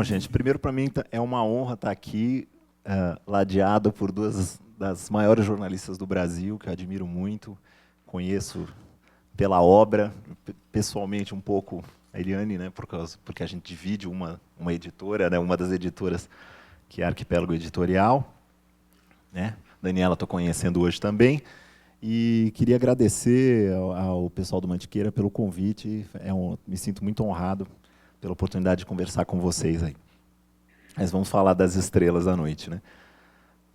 Bom, gente, primeiro para mim é uma honra estar aqui, ladeado por duas das maiores jornalistas do Brasil, que eu admiro muito, conheço pela obra, pessoalmente um pouco a Eliane, né, porque a gente divide uma editora, né, uma das editoras que é a Arquipélago Editorial, né? Daniela estou conhecendo hoje também. E queria agradecer ao pessoal do Mantiqueira pelo convite. Me sinto muito honrado pela oportunidade de conversar com vocês aí. Mas vamos falar das estrelas da noite, né?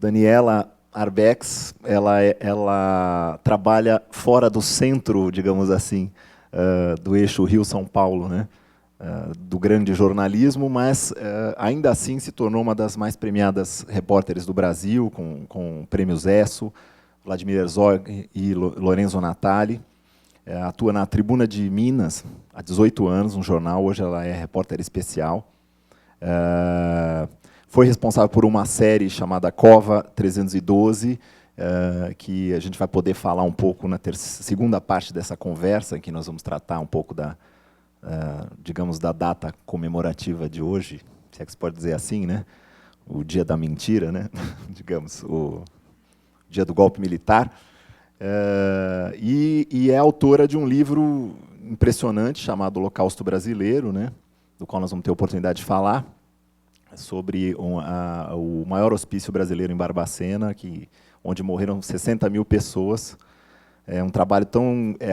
Daniela Arbex, ela trabalha fora do centro, digamos assim, do eixo Rio-São Paulo, né? Do grande jornalismo, mas ainda assim se tornou uma das mais premiadas repórteres do Brasil, com prêmios ESSO, Vladimir Herzog e Lorenzo Natali. Atua na Tribuna de Minas há 18 anos, um jornal. Hoje ela é repórter especial. Foi responsável por uma série chamada Cova 312, que a gente vai poder falar um pouco na segunda parte dessa conversa, em que nós vamos tratar um pouco digamos, da data comemorativa de hoje, se é que se pode dizer assim, né? O dia da mentira, né? Digamos, o dia do golpe militar. E é autora de um livro impressionante chamado Holocausto Brasileiro, né? Do qual nós vamos ter a oportunidade de falar, sobre o maior hospício brasileiro em Barbacena, onde morreram 60 mil pessoas. É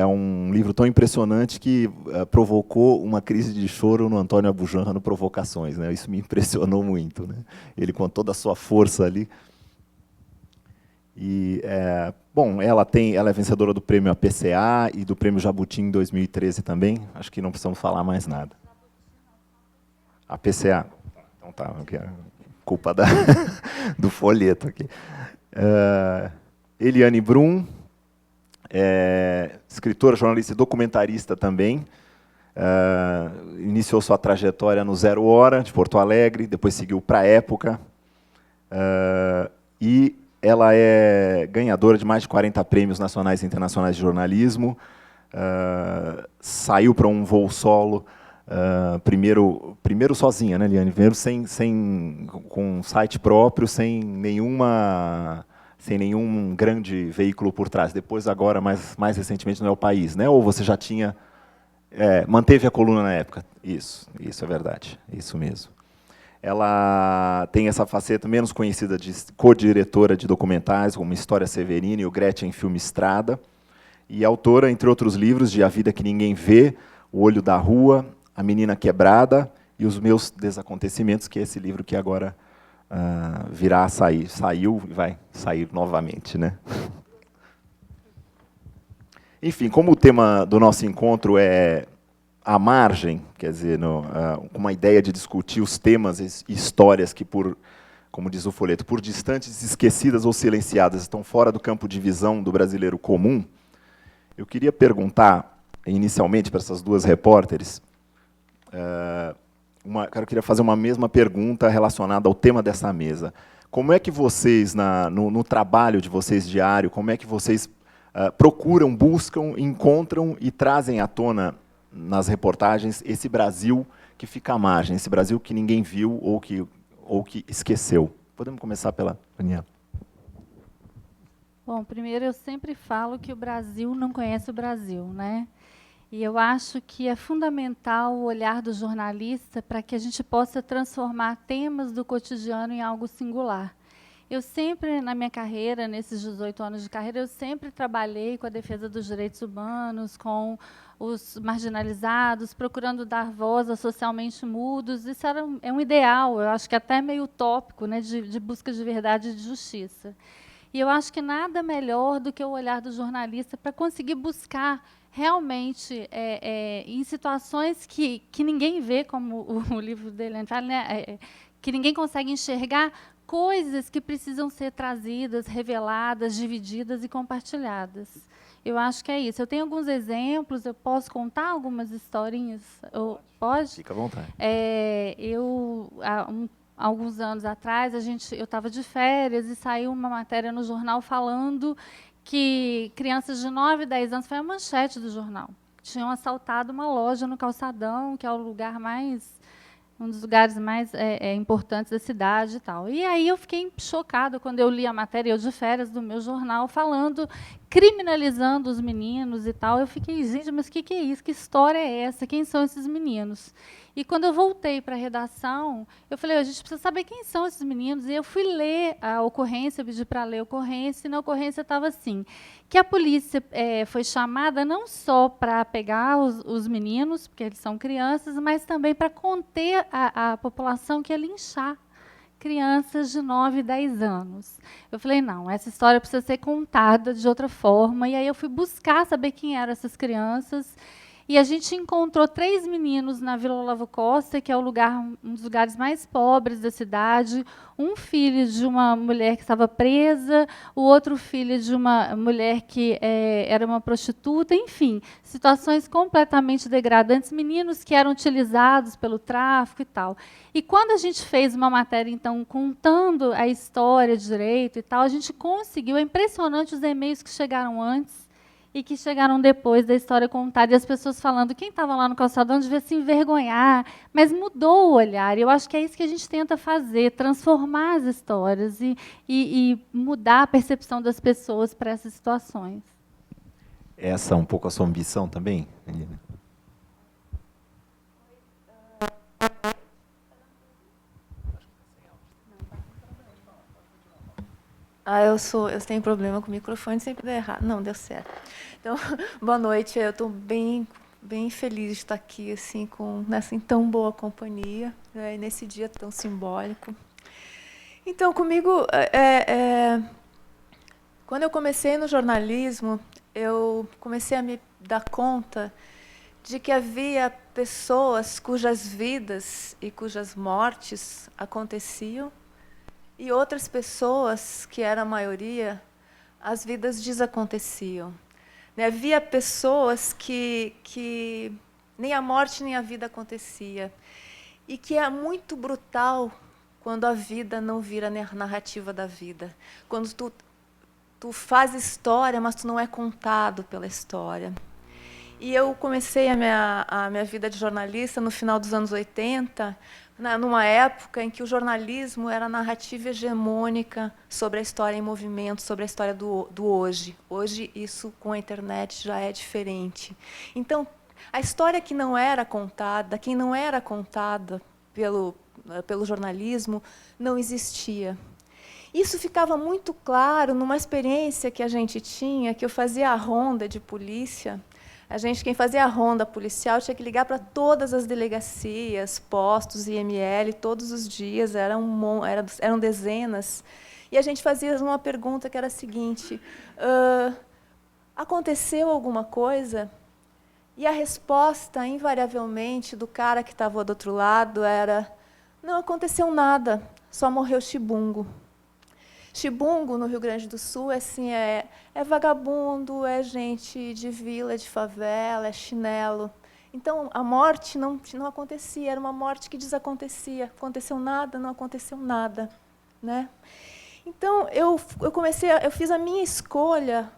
um livro tão impressionante que provocou uma crise de choro no Antônio Abujamra no Provocações, né? Isso me impressionou muito, né? Ele com toda a sua força ali. E, bom, ela é vencedora do prêmio APCA e do prêmio Jabuti em 2013 também. Acho que não precisamos falar mais nada. APCA. Então tá, é culpa do folheto aqui. Eliane Brum, escritora, jornalista e documentarista também. Iniciou sua trajetória no Zero Hora, de Porto Alegre, depois seguiu para a Época. E ela é ganhadora de mais de 40 prêmios nacionais e internacionais de jornalismo. Saiu para um voo solo, primeiro sozinha, né, Eliane? Primeiro com um site próprio, sem nenhum grande veículo por trás. Depois, agora, mais recentemente, no El País, né? Ou você já tinha... manteve a coluna na época? Isso é verdade, isso mesmo. Ela tem essa faceta menos conhecida de co-diretora de documentários, como História Severina e o Gretchen Filme Estrada, e autora, entre outros livros, de A Vida que Ninguém Vê, O Olho da Rua, A Menina Quebrada e Os Meus Desacontecimentos, que é esse livro que agora saiu e vai sair novamente, né? Enfim, como o tema do nosso encontro é à margem, quer dizer, com uma ideia de discutir os temas e histórias que, como diz o folheto, por distantes, esquecidas ou silenciadas, estão fora do campo de visão do brasileiro comum, eu queria perguntar, inicialmente, para essas duas repórteres, eu queria fazer uma mesma pergunta relacionada ao tema dessa mesa. Como é que vocês, no trabalho de vocês diário, como é que vocês procuram, buscam, encontram e trazem à tona nas reportagens esse Brasil que fica à margem, esse Brasil que ninguém viu ou que esqueceu? Podemos começar pela Daniela. Bom, primeiro eu sempre falo que o Brasil não conhece o Brasil, né? E eu acho que é fundamental o olhar do jornalista para que a gente possa transformar temas do cotidiano em algo singular. Eu sempre, na minha carreira, nesses 18 anos de carreira, eu sempre trabalhei com a defesa dos direitos humanos, com os marginalizados, procurando dar voz a socialmente mudos. Isso é um ideal, eu acho que até meio utópico, né, de busca de verdade e de justiça. E eu acho que nada melhor do que o olhar do jornalista para conseguir buscar realmente, em situações que ninguém vê, como o livro dele fala, né, que ninguém consegue enxergar, coisas que precisam ser trazidas, reveladas, divididas e compartilhadas. Eu acho que é isso. Eu tenho alguns exemplos, eu posso contar algumas historinhas? Pode? Fica à vontade. Alguns anos atrás, eu estava de férias e saiu uma matéria no jornal falando que crianças de 9, 10 anos, foi a manchete do jornal, tinham assaltado uma loja no Calçadão, que é o lugar mais um dos lugares mais importantes da cidade e tal. E aí eu fiquei chocada quando eu li a matéria, eu de férias do meu jornal, falando, criminalizando os meninos e tal. Eu fiquei, gente, mas o que é isso? Que história é essa? Quem são esses meninos? E quando eu voltei para a redação, eu falei, a gente precisa saber quem são esses meninos. E eu fui ler a ocorrência, eu pedi para ler a ocorrência, e na ocorrência estava assim, que a polícia foi chamada não só para pegar os meninos, porque eles são crianças, mas também para conter a população que ia linchar crianças de 9, 10 anos. Eu falei, não, essa história precisa ser contada de outra forma. E aí eu fui buscar saber quem eram essas crianças. E a gente encontrou 3 meninos na Vila Olavo Costa, que é um dos lugares mais pobres da cidade. Um filho de uma mulher que estava presa, o outro filho de uma mulher que era uma prostituta, enfim, situações completamente degradantes, meninos que eram utilizados pelo tráfico e tal. E quando a gente fez uma matéria, então, contando a história de direito e tal, a gente conseguiu, é impressionante os e-mails que chegaram antes e que chegaram depois da história contada, e as pessoas falando, quem estava lá no calçadão devia se envergonhar, mas mudou o olhar, e eu acho que é isso que a gente tenta fazer, transformar as histórias e mudar a percepção das pessoas para essas situações. Essa é um pouco a sua ambição também, Aline? Eu tenho problema com o microfone, sempre dá errado. Não, deu certo. Então, boa noite. Eu estou bem feliz de estar aqui assim nessa em tão boa companhia, né, nesse dia tão simbólico. Então, comigo, quando eu comecei no jornalismo, eu comecei a me dar conta de que havia pessoas cujas vidas e cujas mortes aconteciam, e outras pessoas, que era a maioria, as vidas desaconteciam. Havia pessoas que nem a morte nem a vida acontecia. E que é muito brutal quando a vida não vira a narrativa da vida. Quando tu faz história, mas tu não é contado pela história. E eu comecei a minha vida de jornalista no final dos anos 80, numa época em que o jornalismo era a narrativa hegemônica sobre a história em movimento, sobre a história do hoje. Hoje, isso com a internet já é diferente. Então, a história que não era contada, quem não era contada pelo jornalismo, não existia. Isso ficava muito claro numa experiência que a gente tinha, que eu fazia a ronda de polícia. Quem fazia a ronda policial, tinha que ligar para todas as delegacias, postos, IML, todos os dias, eram dezenas. E a gente fazia uma pergunta que era a seguinte, aconteceu alguma coisa? E a resposta, invariavelmente, do cara que estava do outro lado era, não aconteceu nada, só morreu chibungo. Chibungo, no Rio Grande do Sul, é vagabundo, é gente de vila, de favela, é chinelo. Então, a morte não acontecia, era uma morte que desacontecia. Aconteceu nada, não aconteceu nada. Né? Então, eu fiz a minha escolha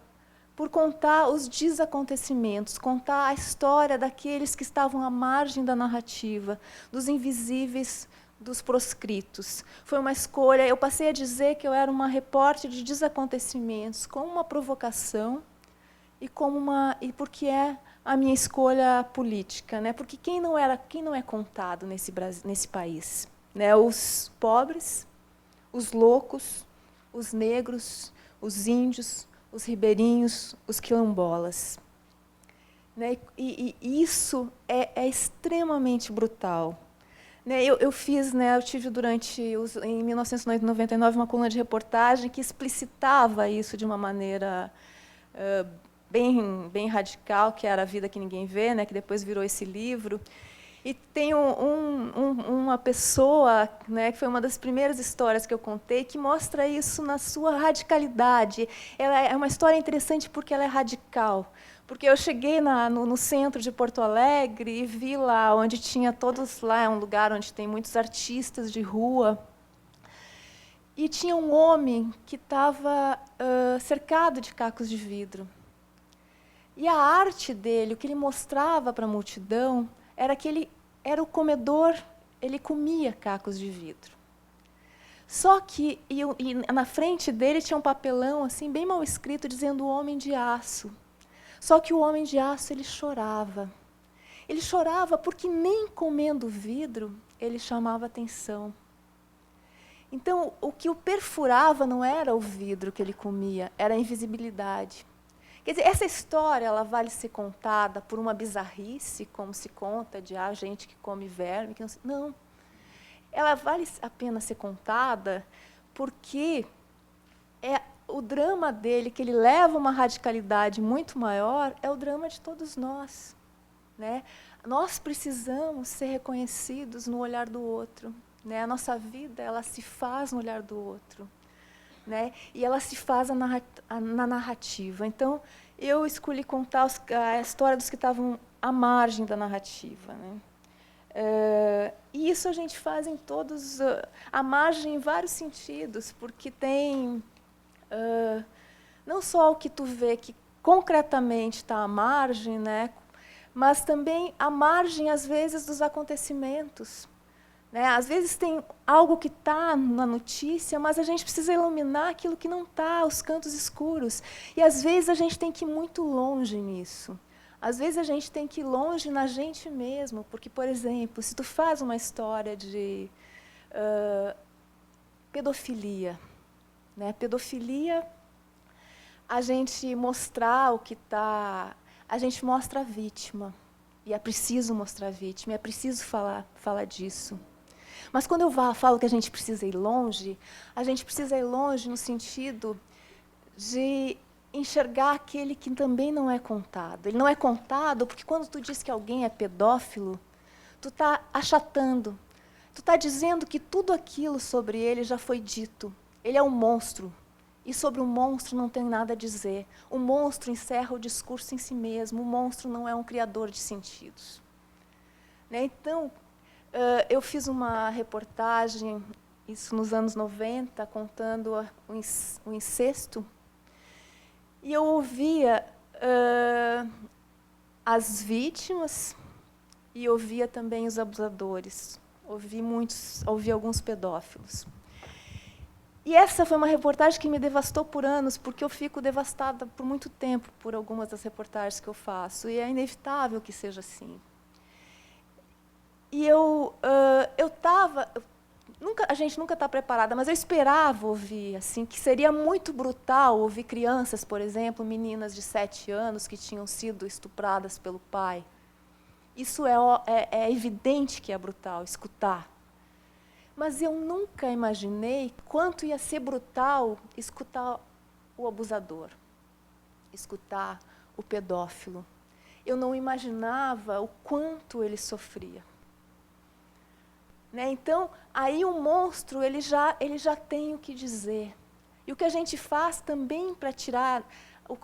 por contar os desacontecimentos, contar a história daqueles que estavam à margem da narrativa, dos invisíveis, dos proscritos. Foi uma escolha, eu passei a dizer que eu era uma repórter de desacontecimentos, como uma provocação e porque é a minha escolha política, né? Porque quem não é contado nesse país, né? Os pobres, os loucos, os negros, os índios, os ribeirinhos, os quilombolas. Né? E isso é extremamente brutal. Eu tive em 1999 uma coluna de reportagem que explicitava isso de uma maneira bem radical, que era A Vida que Ninguém Vê, né, que depois virou esse livro. E tem uma pessoa, né, que foi uma das primeiras histórias que eu contei, que mostra isso na sua radicalidade. Ela é uma história interessante porque ela é radical. Porque eu cheguei no centro de Porto Alegre e vi lá onde tinha todos lá, é um lugar onde tem muitos artistas de rua. E tinha um homem que estava cercado de cacos de vidro. E a arte dele, o que ele mostrava para a multidão, era que ele era o comedor ele comia cacos de vidro. Só que e na frente dele tinha um papelão assim bem mal escrito dizendo homem de aço. Só que o homem de aço ele chorava. Ele chorava porque nem comendo vidro ele chamava atenção. Então, o que o perfurava não era o vidro que ele comia, era a invisibilidade. Quer dizer, essa história ela vale ser contada por uma bizarrice, como se conta de gente que come verme. Que não. Ela vale a pena ser contada porque é o drama dele, que ele leva uma radicalidade muito maior, é o drama de todos nós. Né? Nós precisamos ser reconhecidos no olhar do outro. Né? A nossa vida ela se faz no olhar do outro. Né? E ela se faz na narrativa. Então, eu escolhi contar a história dos que estavam à margem da narrativa. Né? E isso a gente faz em todos, à margem em vários sentidos, porque tem não só o que tu vê que concretamente está à margem, né? Mas também à margem, às vezes, dos acontecimentos. Né? Às vezes tem algo que está na notícia, mas a gente precisa iluminar aquilo que não está, os cantos escuros. E, às vezes, a gente tem que ir muito longe nisso. Às vezes, a gente tem que ir longe na gente mesmo. Porque, por exemplo, se tu faz uma história de pedofilia, né? Pedofilia, a gente mostrar o que está... A gente mostra a vítima. E é preciso mostrar a vítima, é preciso falar disso. Mas quando eu falo que a gente precisa ir longe, a gente precisa ir longe no sentido de enxergar aquele que também não é contado. Ele não é contado porque quando tu diz que alguém é pedófilo, tu está achatando. Tu está dizendo que tudo aquilo sobre ele já foi dito. Ele é um monstro. E sobre o monstro não tem nada a dizer. O monstro encerra o discurso em si mesmo. O monstro não é um criador de sentidos. Né? Então, eu fiz uma reportagem, isso nos anos 90, contando o incesto. E eu ouvia as vítimas e ouvia também os abusadores. Ouvi alguns pedófilos. E essa foi uma reportagem que me devastou por anos, porque eu fico devastada por muito tempo por algumas das reportagens que eu faço, e é inevitável que seja assim. E a gente nunca está preparada, mas eu esperava ouvir, assim, que seria muito brutal ouvir crianças, por exemplo, meninas de 7 anos que tinham sido estupradas pelo pai. Isso é evidente que é brutal, escutar. Mas eu nunca imaginei quanto ia ser brutal escutar o abusador, escutar o pedófilo. Eu não imaginava o quanto ele sofria. Né? Então, aí o monstro ele já tem o que dizer. E o que a gente faz também para tirar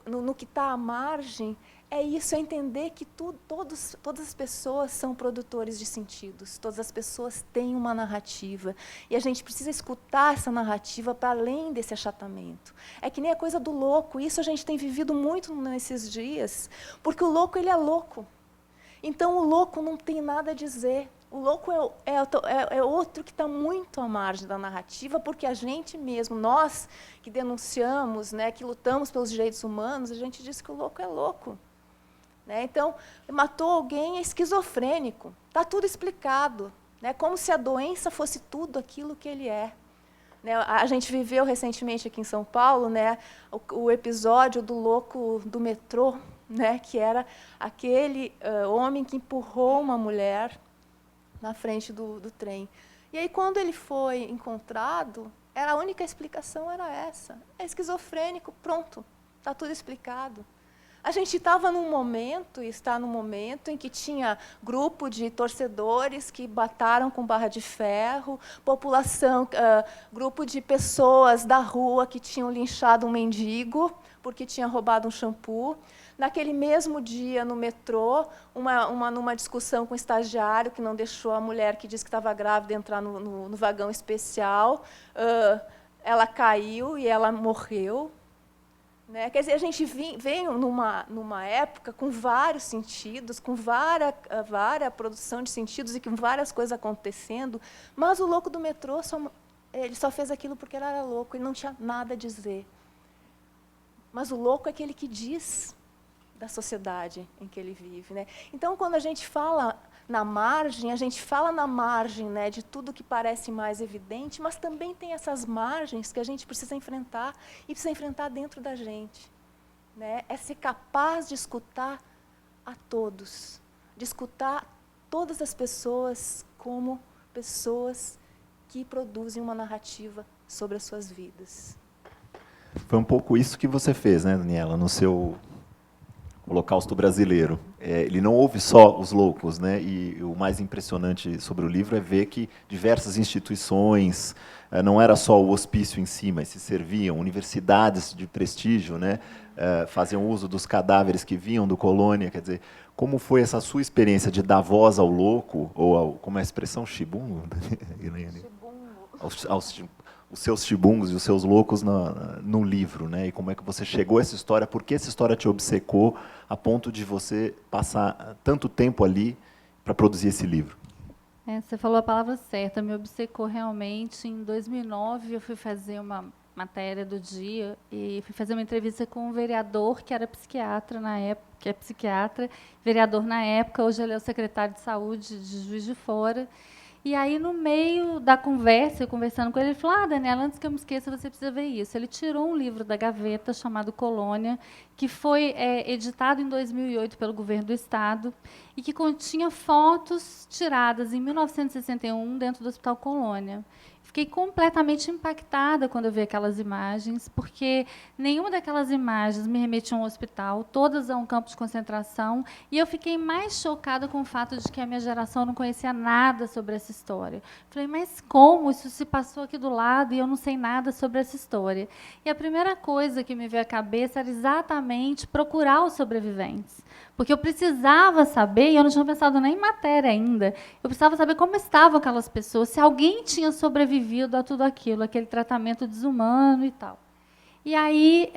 no que está à margem é isso, é entender que todas as pessoas são produtores de sentidos, todas as pessoas têm uma narrativa, e a gente precisa escutar essa narrativa para além desse achatamento. É que nem a coisa do louco, isso a gente tem vivido muito nesses dias, porque o louco ele é louco. Então o louco não tem nada a dizer. O louco é outro que está muito à margem da narrativa, porque a gente mesmo, nós que denunciamos, né, que lutamos pelos direitos humanos, a gente diz que o louco é louco. Né? Então, matou alguém, é esquizofrênico. Está tudo explicado. Né? Como se a doença fosse tudo aquilo que ele é. Né? A gente viveu recentemente aqui em São Paulo, né, o episódio do louco do metrô, né, que era aquele homem que empurrou uma mulher na frente do trem. E aí, quando ele foi encontrado, a única explicação era essa. É esquizofrênico, pronto, está tudo explicado. A gente estava num momento, e está num momento, em que tinha grupo de torcedores que bataram com barra de ferro, população, grupo de pessoas da rua que tinham linchado um mendigo porque tinha roubado um shampoo. Naquele mesmo dia, no metrô, numa discussão com o estagiário que não deixou a mulher que disse que estava grávida entrar no vagão especial, ela caiu e ela morreu. Né? Quer dizer, a gente veio numa época com vários sentidos, com várias produção de sentidos e com várias coisas acontecendo, mas o louco do metrô, ele só fez aquilo porque ele era louco, ele não tinha nada a dizer. Mas o louco é aquele que diz da sociedade em que ele vive. Né? Então, quando a gente fala na margem, a gente fala na margem, né, de tudo que parece mais evidente, mas também tem essas margens que a gente precisa enfrentar, e precisa enfrentar dentro da gente. Né? É ser capaz de escutar a todos, de escutar todas as pessoas como pessoas que produzem uma narrativa sobre as suas vidas. Foi um pouco isso que você fez, né, Daniela, no seu Holocausto Brasileiro. Ele não ouve só os loucos, né? E o mais impressionante sobre o livro é ver que diversas instituições, não era só o hospício em si, mas se serviam, universidades de prestígio, né? Faziam uso dos cadáveres que vinham do Colônia. Quer dizer, como foi essa sua experiência de dar voz ao louco, ou ao, como é a expressão, chibungo? Os seus chibungos e os seus loucos no livro, né? E como é que você chegou a essa história, por que essa história te obcecou a ponto de você passar tanto tempo ali para produzir esse livro? Você falou a palavra certa, me obcecou realmente. Em 2009, eu fui fazer uma matéria do Dia e fui fazer uma entrevista com um vereador que era psiquiatra na época, que é psiquiatra, vereador na época, hoje ele é o secretário de Saúde de Juiz de Fora. E aí, no meio da conversa, eu conversando com ele, ele falou, Daniela, antes que eu me esqueça, você precisa ver isso. Ele tirou um livro da gaveta chamado Colônia, que foi editado em 2008 pelo governo do Estado e que continha fotos tiradas em 1961 dentro do Hospital Colônia. Fiquei completamente impactada quando eu vi aquelas imagens, porque nenhuma daquelas imagens me remetia a um hospital, todas a um campo de concentração, e eu fiquei mais chocada com o fato de que a minha geração não conhecia nada sobre essa história. Falei, mas como isso se passou aqui do lado e eu não sei nada sobre essa história? E a primeira coisa que me veio à cabeça era exatamente procurar os sobreviventes. Porque eu precisava saber, e eu não tinha pensado nem em matéria ainda, eu precisava saber como estavam aquelas pessoas, se alguém tinha sobrevivido a tudo aquilo, aquele tratamento desumano e tal. E aí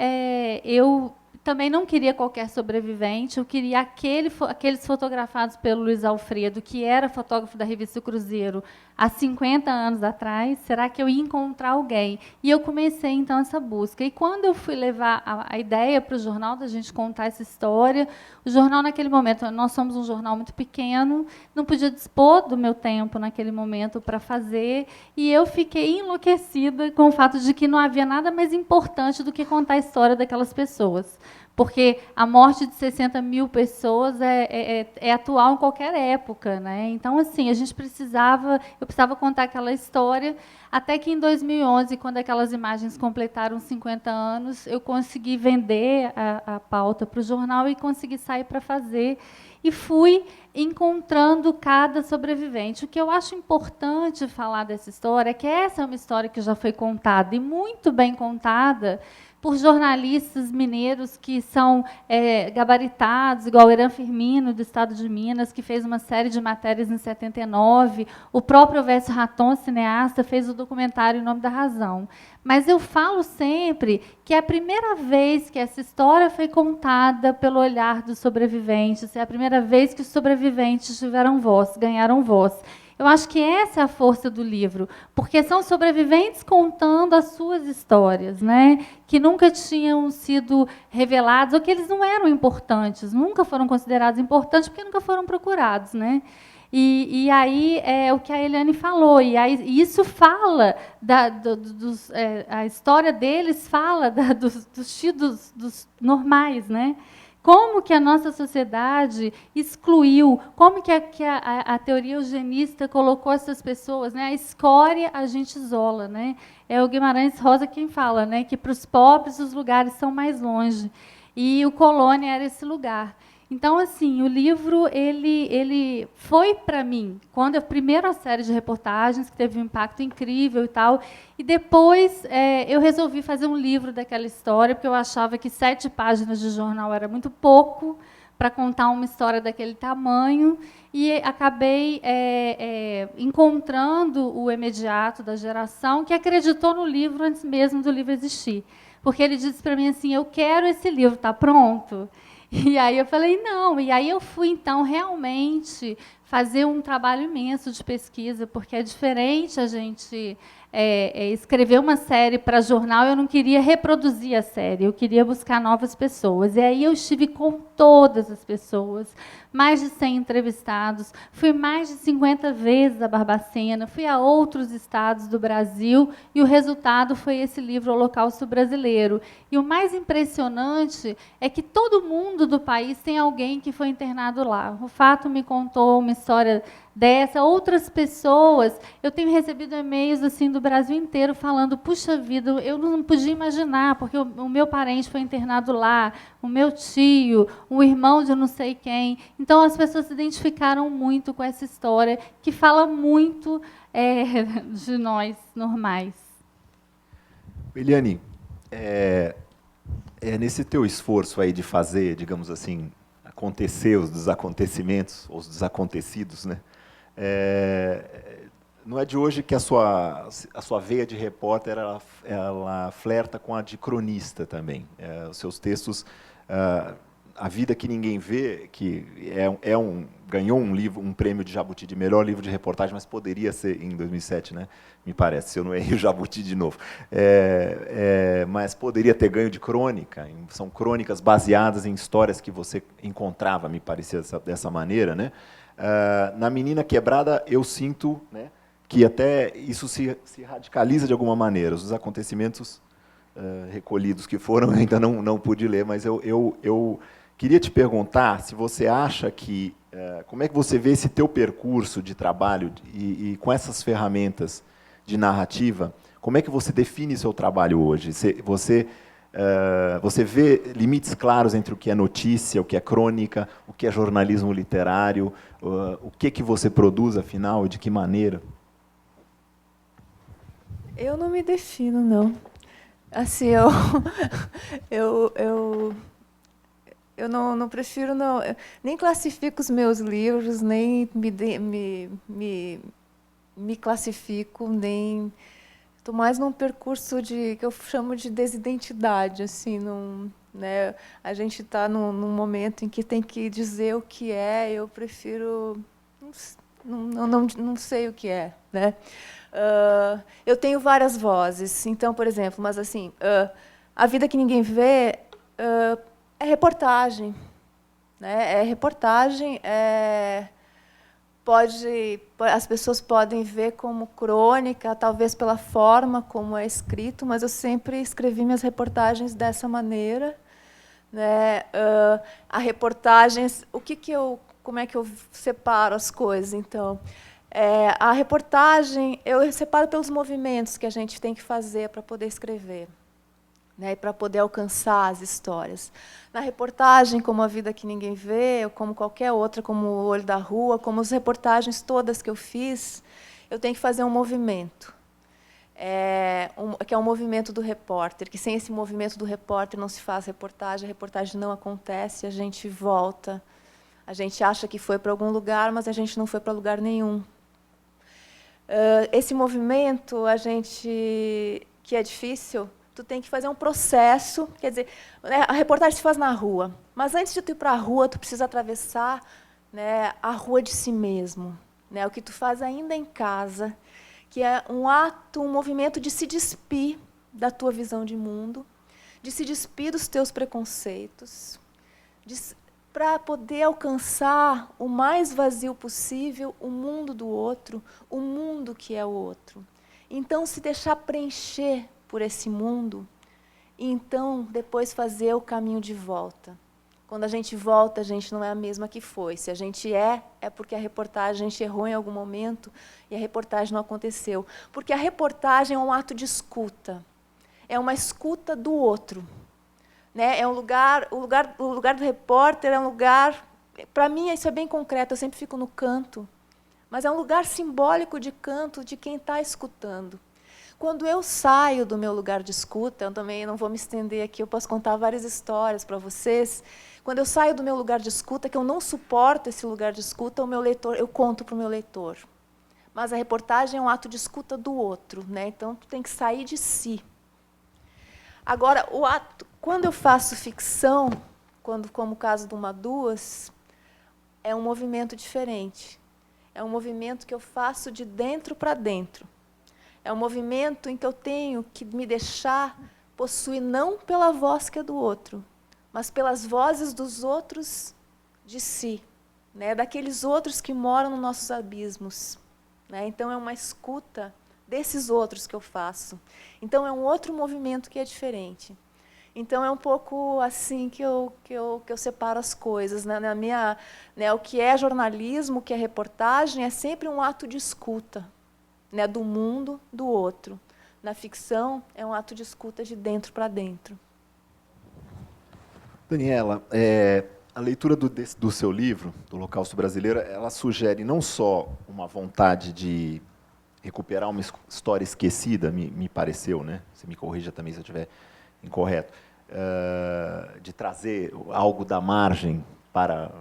eu também não queria qualquer sobrevivente, eu queria aqueles fotografados pelo Luiz Alfredo, que era fotógrafo da revista Cruzeiro há 50 anos atrás. Será que eu ia encontrar alguém? E eu comecei, então, essa busca. E quando eu fui levar a ideia para o jornal, da gente contar essa história, o jornal, naquele momento, nós somos um jornal muito pequeno, não podia dispor do meu tempo, naquele momento, para fazer, e eu fiquei enlouquecida com o fato de que não havia nada mais importante do que contar a história daquelas pessoas. Porque a morte de 60 mil pessoas é atual em qualquer época, né? Então, assim, eu precisava contar aquela história, até que em 2011, quando aquelas imagens completaram 50 anos, eu consegui vender a pauta para o jornal e consegui sair para fazer. E fui encontrando cada sobrevivente. O que eu acho importante falar dessa história é que essa é uma história que já foi contada, e muito bem contada, por jornalistas mineiros que são gabaritados, igual o Eran Firmino, do Estado de Minas, que fez uma série de matérias em 79. O próprio Ovésio Raton, cineasta, fez o documentário Em Nome da Razão. Mas eu falo sempre que é a primeira vez que essa história foi contada pelo olhar dos sobreviventes, é a primeira vez que os sobreviventes tiveram voz, ganharam voz. Eu acho que essa é a força do livro, porque são sobreviventes contando as suas histórias, né, que nunca tinham sido reveladas, ou que eles não eram importantes, nunca foram considerados importantes, porque nunca foram procurados, né? E aí é o que a Eliane falou, e aí isso fala a história deles fala dos normais, né? Como que a nossa sociedade excluiu, como que a teoria eugenista colocou essas pessoas, né? A escória a gente isola, né? É o Guimarães Rosa quem fala, né? Que para os pobres os lugares são mais longe, e o Colônia era esse lugar. Então, assim, o livro ele foi para mim, quando a primeira série de reportagens, que teve um impacto incrível e tal, e depois eu resolvi fazer um livro daquela história, porque eu achava que 7 páginas de jornal era muito pouco para contar uma história daquele tamanho, e acabei encontrando o imediato da geração que acreditou no livro antes mesmo do livro existir. porque ele disse para mim assim, eu quero esse livro, está pronto? E aí eu falei, não. E aí eu fui, então, realmente fazer um trabalho imenso de pesquisa, porque é diferente a gente escrever uma série para jornal. Eu não queria reproduzir a série, eu queria buscar novas pessoas. E aí eu estive com todas as pessoas, mais de 100 entrevistados, fui mais de 50 vezes a Barbacena, fui a outros estados do Brasil, e o resultado foi esse livro Holocausto Brasileiro. E o mais impressionante é que todo mundo do país tem alguém que foi internado lá. O Fato me contou uma história dessa, outras pessoas, eu tenho recebido e-mails assim do Brasil inteiro falando, puxa vida, eu não podia imaginar, porque o meu parente foi internado lá, o meu tio, o irmão de não sei quem. Então as pessoas se identificaram muito com essa história, que fala muito de nós normais. Eliane, nesse teu esforço aí de fazer, digamos assim, acontecer os desacontecimentos, os desacontecidos, né? Não é de hoje que a sua veia de repórter ela flerta com a de cronista também. Os seus textos, A Vida que Ninguém Vê, que ganhou um prêmio de Jabuti de melhor livro de reportagem, mas poderia ser em 2007, né? Me parece, se eu não errei o Jabuti de novo. Mas poderia ter ganho de crônica. São crônicas baseadas em histórias que você encontrava, me parecia dessa maneira, né? Na Menina Quebrada, eu sinto, né, que até isso se radicaliza de alguma maneira. Os acontecimentos recolhidos que foram, eu ainda não pude ler, mas eu queria te perguntar se você acha que... como é que você vê esse teu percurso de trabalho e com essas ferramentas de narrativa, como é que você define seu trabalho hoje? Você vê limites claros entre o que é notícia, o que é crônica, o que é jornalismo literário, o que você produz, afinal, e de que maneira? Eu não me defino, não. Assim, eu não prefiro, não. Eu nem classifico os meus livros, nem me classifico, nem... Estou mais num percurso que eu chamo de desidentidade, assim, né? A gente está num momento em que tem que dizer o que é. Eu prefiro, não sei o que é, né? Eu tenho várias vozes, então, por exemplo, mas assim, A Vida que Ninguém Vê é reportagem, né? As pessoas podem ver como crônica, talvez pela forma como é escrito, mas eu sempre escrevi minhas reportagens dessa maneira, né? A reportagens, como é que eu separo as coisas? Então, a reportagem eu separo pelos movimentos que a gente tem que fazer para poder escrever, né, para poder alcançar as histórias. Na reportagem, como A Vida que Ninguém Vê, ou como qualquer outra, como O Olho da Rua, como as reportagens todas que eu fiz, eu tenho que fazer um movimento, que é um movimento do repórter, que sem esse movimento do repórter não se faz reportagem, a reportagem não acontece, a gente volta, a gente acha que foi para algum lugar, mas a gente não foi para lugar nenhum. Esse movimento, que é difícil, tu tem que fazer um processo, quer dizer, né, a reportagem se faz na rua, mas antes de tu ir para a rua, tu precisa atravessar, né, a rua de si mesmo, né, o que tu faz ainda em casa, que é um movimento de se despir da tua visão de mundo, de se despir dos teus preconceitos, para poder alcançar o mais vazio possível o mundo do outro, o mundo que é o outro. Então, se deixar preencher por esse mundo, e então depois fazer o caminho de volta. Quando a gente volta, a gente não é a mesma que foi. Se a gente é porque a reportagem, a gente errou em algum momento e a reportagem não aconteceu. Porque a reportagem é um ato de escuta. É uma escuta do outro. Né? O lugar do repórter é um lugar... Para mim, isso é bem concreto, eu sempre fico no canto. Mas é um lugar simbólico de canto de quem está escutando. Quando eu saio do meu lugar de escuta, eu também não vou me estender aqui, eu posso contar várias histórias para vocês. Quando eu saio do meu lugar de escuta, que eu não suporto esse lugar de escuta, o meu leitor, eu conto para o meu leitor. Mas a reportagem é um ato de escuta do outro, né? Então tu tem que sair de si. Agora, o ato, quando eu faço ficção, como o caso do Uma Duas, é um movimento diferente. É um movimento que eu faço de dentro para dentro. É um movimento em que eu tenho que me deixar possuir não pela voz que é do outro, mas pelas vozes dos outros de si, né? Daqueles outros que moram nos nossos abismos. Né? Então, é uma escuta desses outros que eu faço. Então, é um outro movimento que é diferente. Então, é um pouco assim que eu separo as coisas. Né? Na minha, né, o que é jornalismo, o que é reportagem, é sempre um ato de escuta, né, do mundo, do outro. Na ficção, é um ato de escuta de dentro para dentro. Daniela, a leitura do seu livro, do Holocausto Brasileiro, ela sugere não só uma vontade de recuperar uma história esquecida, me pareceu, né? Você me corrija também se eu estiver incorreto, de trazer algo da margem para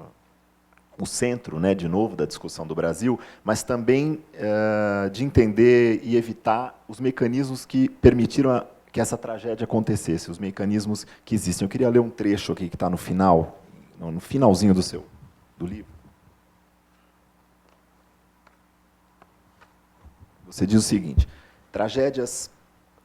o centro, né, de novo, da discussão do Brasil, mas também de entender e evitar os mecanismos que permitiram que essa tragédia acontecesse, os mecanismos que existem. Eu queria ler um trecho aqui que está no final, no finalzinho do livro. Você diz o seguinte: tragédias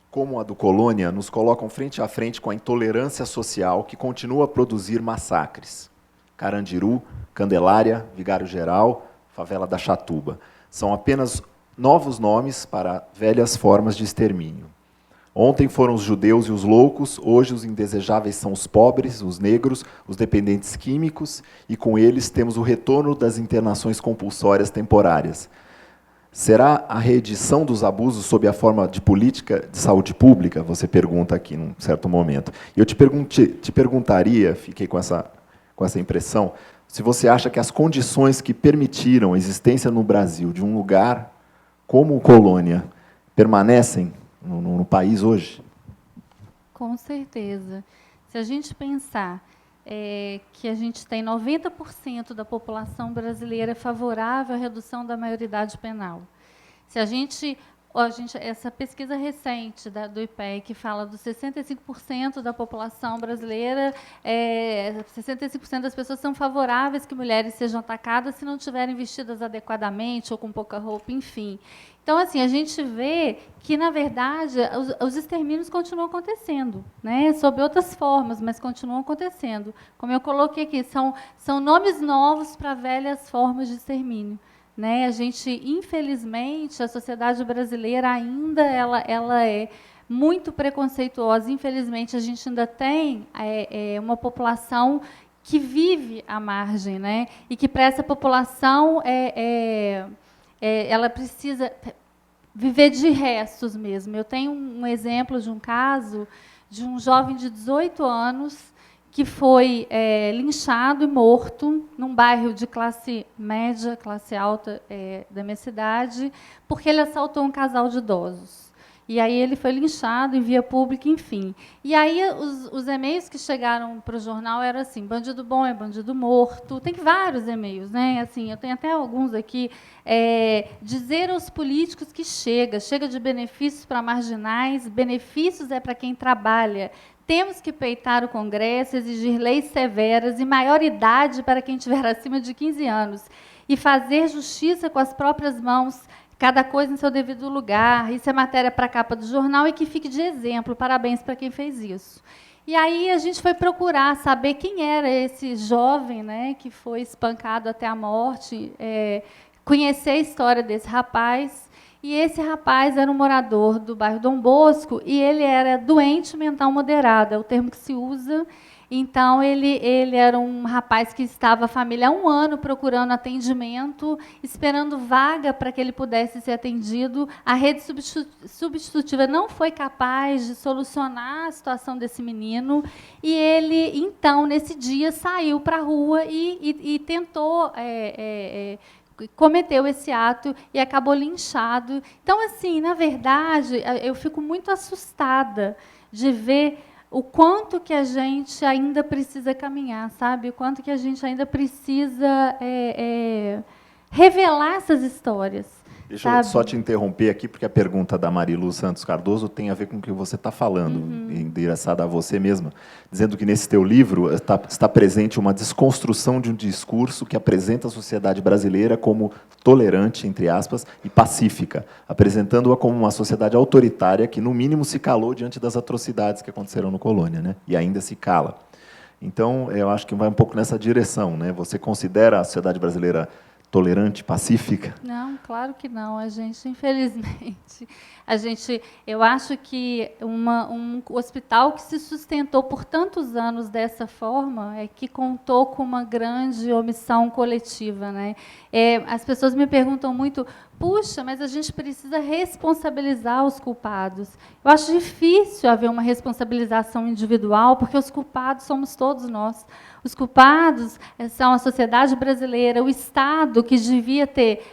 como a do Colônia nos colocam frente a frente com a intolerância social que continua a produzir massacres. Carandiru, Candelária, Vigário Geral, Favela da Chatuba. São apenas novos nomes para velhas formas de extermínio. Ontem foram os judeus e os loucos, hoje os indesejáveis são os pobres, os negros, os dependentes químicos, e com eles temos o retorno das internações compulsórias temporárias. Será a reedição dos abusos sob a forma de política de saúde pública? Você pergunta aqui, num certo momento. E eu te perguntaria, fiquei com essa impressão, se você acha que as condições que permitiram a existência no Brasil de um lugar como o Colônia permanecem no país hoje? Com certeza. Se a gente pensar que a gente tem 90% da população brasileira favorável à redução da maioridade penal. Se essa pesquisa recente do IPEC que fala dos 65% da população brasileira, 65% das pessoas são favoráveis que mulheres sejam atacadas se não estiverem vestidas adequadamente ou com pouca roupa, enfim. Então, assim, a gente vê que, na verdade, os extermínios continuam acontecendo, né? Sob outras formas, mas continuam acontecendo. Como eu coloquei aqui, são nomes novos para velhas formas de extermínio. Né? A gente, infelizmente, a sociedade brasileira ainda ela é muito preconceituosa. Infelizmente, a gente ainda tem uma população que vive à margem, né? E que, para essa população, ela precisa viver de restos mesmo. Eu tenho um exemplo de um caso de um jovem de 18 anos que foi linchado e morto num bairro de classe média, classe alta da minha cidade, porque ele assaltou um casal de idosos. E aí ele foi linchado em via pública, enfim. E aí os e-mails que chegaram para o jornal eram assim: bandido bom é bandido morto. Tem vários e-mails, né? Assim, eu tenho até alguns aqui. Dizer aos políticos que chega de benefícios para marginais, benefícios é para quem trabalha. Temos que peitar o Congresso, exigir leis severas e maioridade para quem tiver acima de 15 anos. E fazer justiça com as próprias mãos, cada coisa em seu devido lugar. Isso é matéria para a capa do jornal e que fique de exemplo. Parabéns para quem fez isso. E aí a gente foi procurar saber quem era esse jovem, né, que foi espancado até a morte, conhecer a história desse rapaz. E esse rapaz era um morador do bairro Dom Bosco e ele era doente mental moderado, é o termo que se usa. Então, ele era um rapaz que estava a família há um ano procurando atendimento, esperando vaga para que ele pudesse ser atendido. A rede substitutiva não foi capaz de solucionar a situação desse menino. E ele, então, nesse dia, saiu para a rua e tentou... cometeu esse ato e acabou linchado. Então, assim, na verdade, eu fico muito assustada de ver o quanto que a gente ainda precisa caminhar, sabe? O quanto que a gente ainda precisa revelar essas histórias, Deixa eu só te interromper aqui, porque a pergunta da Marilu Santos Cardoso tem a ver com o que você está falando, endereçada a você mesma, dizendo que nesse teu livro está presente uma desconstrução de um discurso que apresenta a sociedade brasileira como tolerante, entre aspas, e pacífica, apresentando-a como uma sociedade autoritária que, no mínimo, se calou diante das atrocidades que aconteceram no Colônia, né? E ainda se cala. Então, eu acho que vai um pouco nessa direção, né? Você considera a sociedade brasileira tolerante, pacífica? Não, claro que não. A gente, infelizmente, eu acho que um hospital que se sustentou por tantos anos dessa forma é que contou com uma grande omissão coletiva, né? As pessoas me perguntam muito: puxa, mas a gente precisa responsabilizar os culpados. Eu acho difícil haver uma responsabilização individual, porque os culpados somos todos nós. Os culpados são a sociedade brasileira, o Estado, que devia ter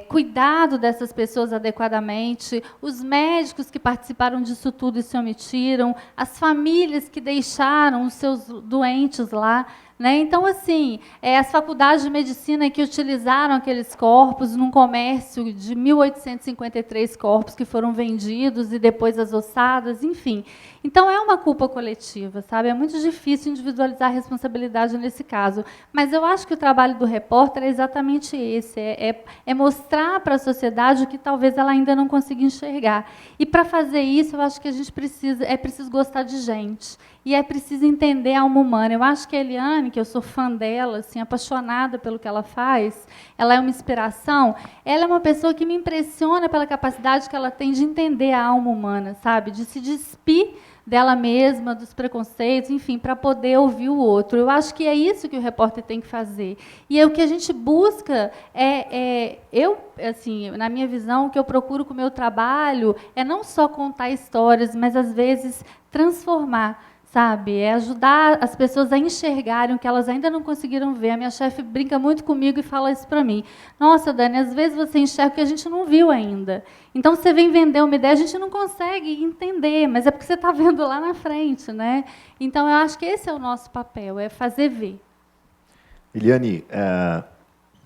cuidado dessas pessoas adequadamente, os médicos que participaram disso tudo e se omitiram, as famílias que deixaram os seus doentes lá. Né? Então, assim, as faculdades de medicina que utilizaram aqueles corpos num comércio de 1.853 corpos que foram vendidos e depois as ossadas, enfim. Então, é uma culpa coletiva, sabe? É muito difícil individualizar a responsabilidade nesse caso. Mas eu acho que o trabalho do repórter é exatamente esse, é mostrar para a sociedade o que talvez ela ainda não consiga enxergar. E, para fazer isso, eu acho que a gente preciso gostar de gente. E é preciso entender a alma humana. Eu acho que a Eliane, que eu sou fã dela, assim, apaixonada pelo que ela faz, ela é uma inspiração. Ela é uma pessoa que me impressiona pela capacidade que ela tem de entender a alma humana, sabe? De se despir dela mesma, dos preconceitos, enfim, para poder ouvir o outro. Eu acho que é isso que o repórter tem que fazer. E o que a gente busca assim, na minha visão, o que eu procuro com o meu trabalho é não só contar histórias, mas, às vezes, transformar. Sabe, é ajudar as pessoas a enxergarem o que elas ainda não conseguiram ver. A minha chefe brinca muito comigo e fala isso para mim. Nossa, Dani, às vezes você enxerga o que a gente não viu ainda. Então, você vem vender uma ideia, a gente não consegue entender, mas é porque você está vendo lá na frente, né? Então, eu acho que esse é o nosso papel, é fazer ver. Eliane,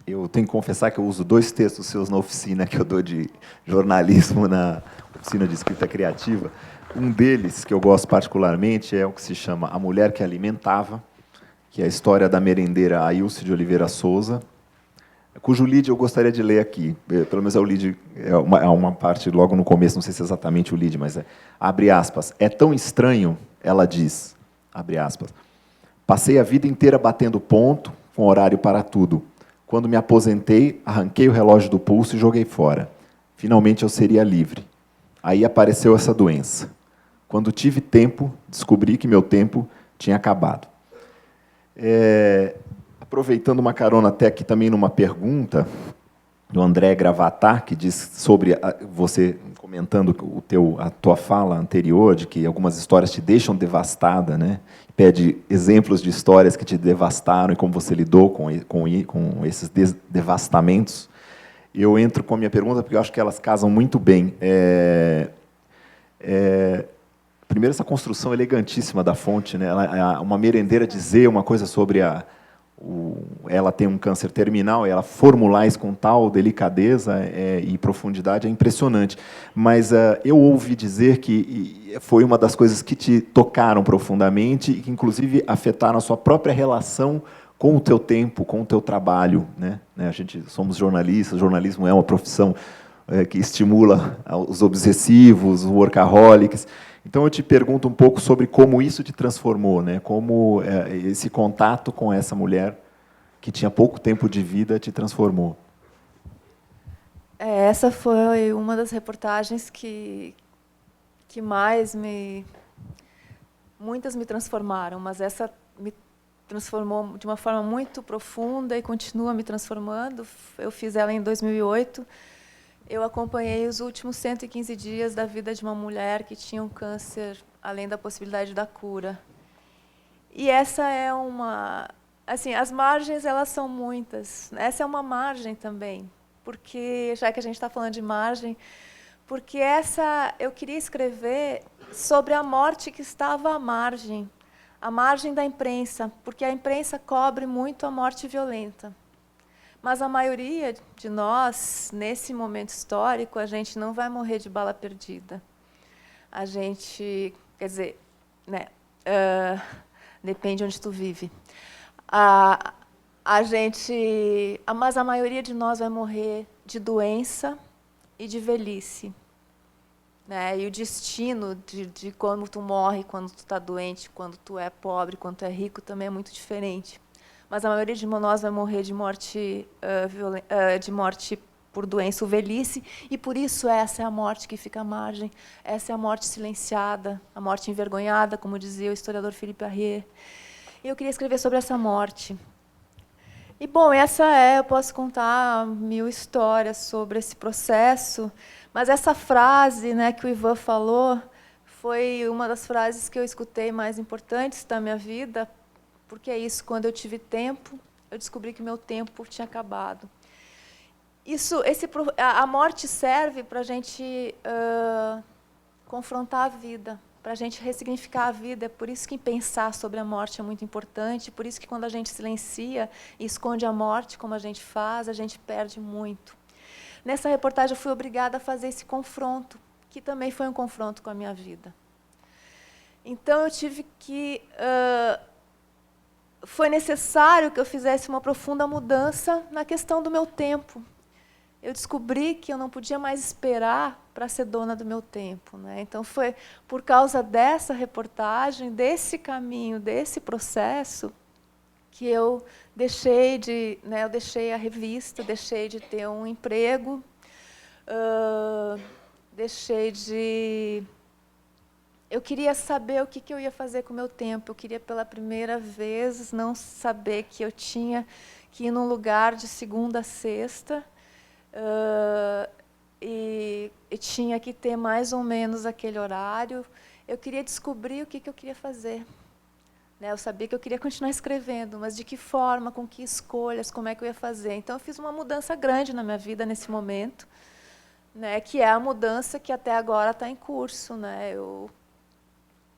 eu tenho que confessar que eu uso 2 textos seus na oficina que eu dou de jornalismo, na oficina de escrita criativa. Um deles, que eu gosto particularmente, é o que se chama A Mulher que Alimentava, que é a história da merendeira Ailce de Oliveira Souza, cujo lead eu gostaria de ler aqui. Pelo menos é o lead, é uma parte logo no começo, não sei se é exatamente o lead, mas abre aspas, é tão estranho, ela diz, abre aspas, passei a vida inteira batendo ponto, com horário para tudo. Quando me aposentei, arranquei o relógio do pulso e joguei fora. Finalmente eu seria livre. Aí apareceu essa doença. Quando tive tempo, descobri que meu tempo tinha acabado. Aproveitando uma carona até aqui também numa pergunta do André Gravatar, que diz sobre você comentando a tua fala anterior, de que algumas histórias te deixam devastada, né? Pede exemplos de histórias que te devastaram e como você lidou com esses devastamentos. Eu entro com a minha pergunta porque eu acho que elas casam muito bem. Primeiro, essa construção elegantíssima da fonte, né? Uma merendeira dizer uma coisa sobre ela tem um câncer terminal, e ela formular isso com tal delicadeza e profundidade é impressionante. Mas eu ouvi dizer que foi uma das coisas que te tocaram profundamente e que, inclusive, afetaram a sua própria relação com o teu tempo, com o teu trabalho, né? A gente somos jornalistas, o jornalismo é uma profissão que estimula os obsessivos, os workaholics. Então, eu te pergunto um pouco sobre como isso te transformou, né? Como esse contato com essa mulher que tinha pouco tempo de vida te transformou. Essa foi uma das reportagens que mais muitas me transformaram, mas essa me transformou de uma forma muito profunda e continua me transformando. Eu fiz ela em 2008. Eu acompanhei os últimos 115 dias da vida de uma mulher que tinha um câncer, além da possibilidade da cura. E essa é uma... Assim, as margens, elas são muitas. Essa é uma margem também, porque, já que a gente está falando de margem, porque eu queria escrever sobre a morte que estava à margem da imprensa, porque a imprensa cobre muito a morte violenta. Mas a maioria de nós, nesse momento histórico, a gente não vai morrer de bala perdida. A gente, quer dizer, né, depende onde tu vive. Mas a maioria de nós vai morrer de doença e de velhice. Né? E o destino de quando tu morre, quando tu está doente, quando tu é pobre, quando tu é rico, também é muito diferente. Mas a maioria de nós vai morrer de morte, de morte por doença ou velhice, e por isso essa é a morte que fica à margem, essa é a morte silenciada, a morte envergonhada, como dizia o historiador Philippe Arrier. E eu queria escrever sobre essa morte. E, bom, eu posso contar 1000 histórias sobre esse processo, mas essa frase, né, que o Ivan falou foi uma das frases que eu escutei mais importantes da minha vida, porque é isso, quando eu tive tempo, eu descobri que meu tempo tinha acabado. A morte serve para a gente confrontar a vida, para a gente ressignificar a vida. É por isso que pensar sobre a morte é muito importante, por isso que quando a gente silencia e esconde a morte, como a gente faz, a gente perde muito. Nessa reportagem eu fui obrigada a fazer esse confronto, que também foi um confronto com a minha vida. Então eu tive que... foi necessário que eu fizesse uma profunda mudança na questão do meu tempo. Eu descobri que eu não podia mais esperar para ser dona do meu tempo. Né? Então, foi por causa dessa reportagem, desse caminho, desse processo, que eu deixei eu deixei a revista, deixei de ter um emprego, eu queria saber o que eu ia fazer com o meu tempo. Eu queria, pela primeira vez, não saber que eu tinha que ir num lugar de segunda a sexta, e tinha que ter mais ou menos aquele horário. Eu queria descobrir o que eu queria fazer. Né? Eu sabia que eu queria continuar escrevendo, mas de que forma, com que escolhas, como é que eu ia fazer. Então, eu fiz uma mudança grande na minha vida nesse momento, né? Que é a mudança que até agora está em curso. Né?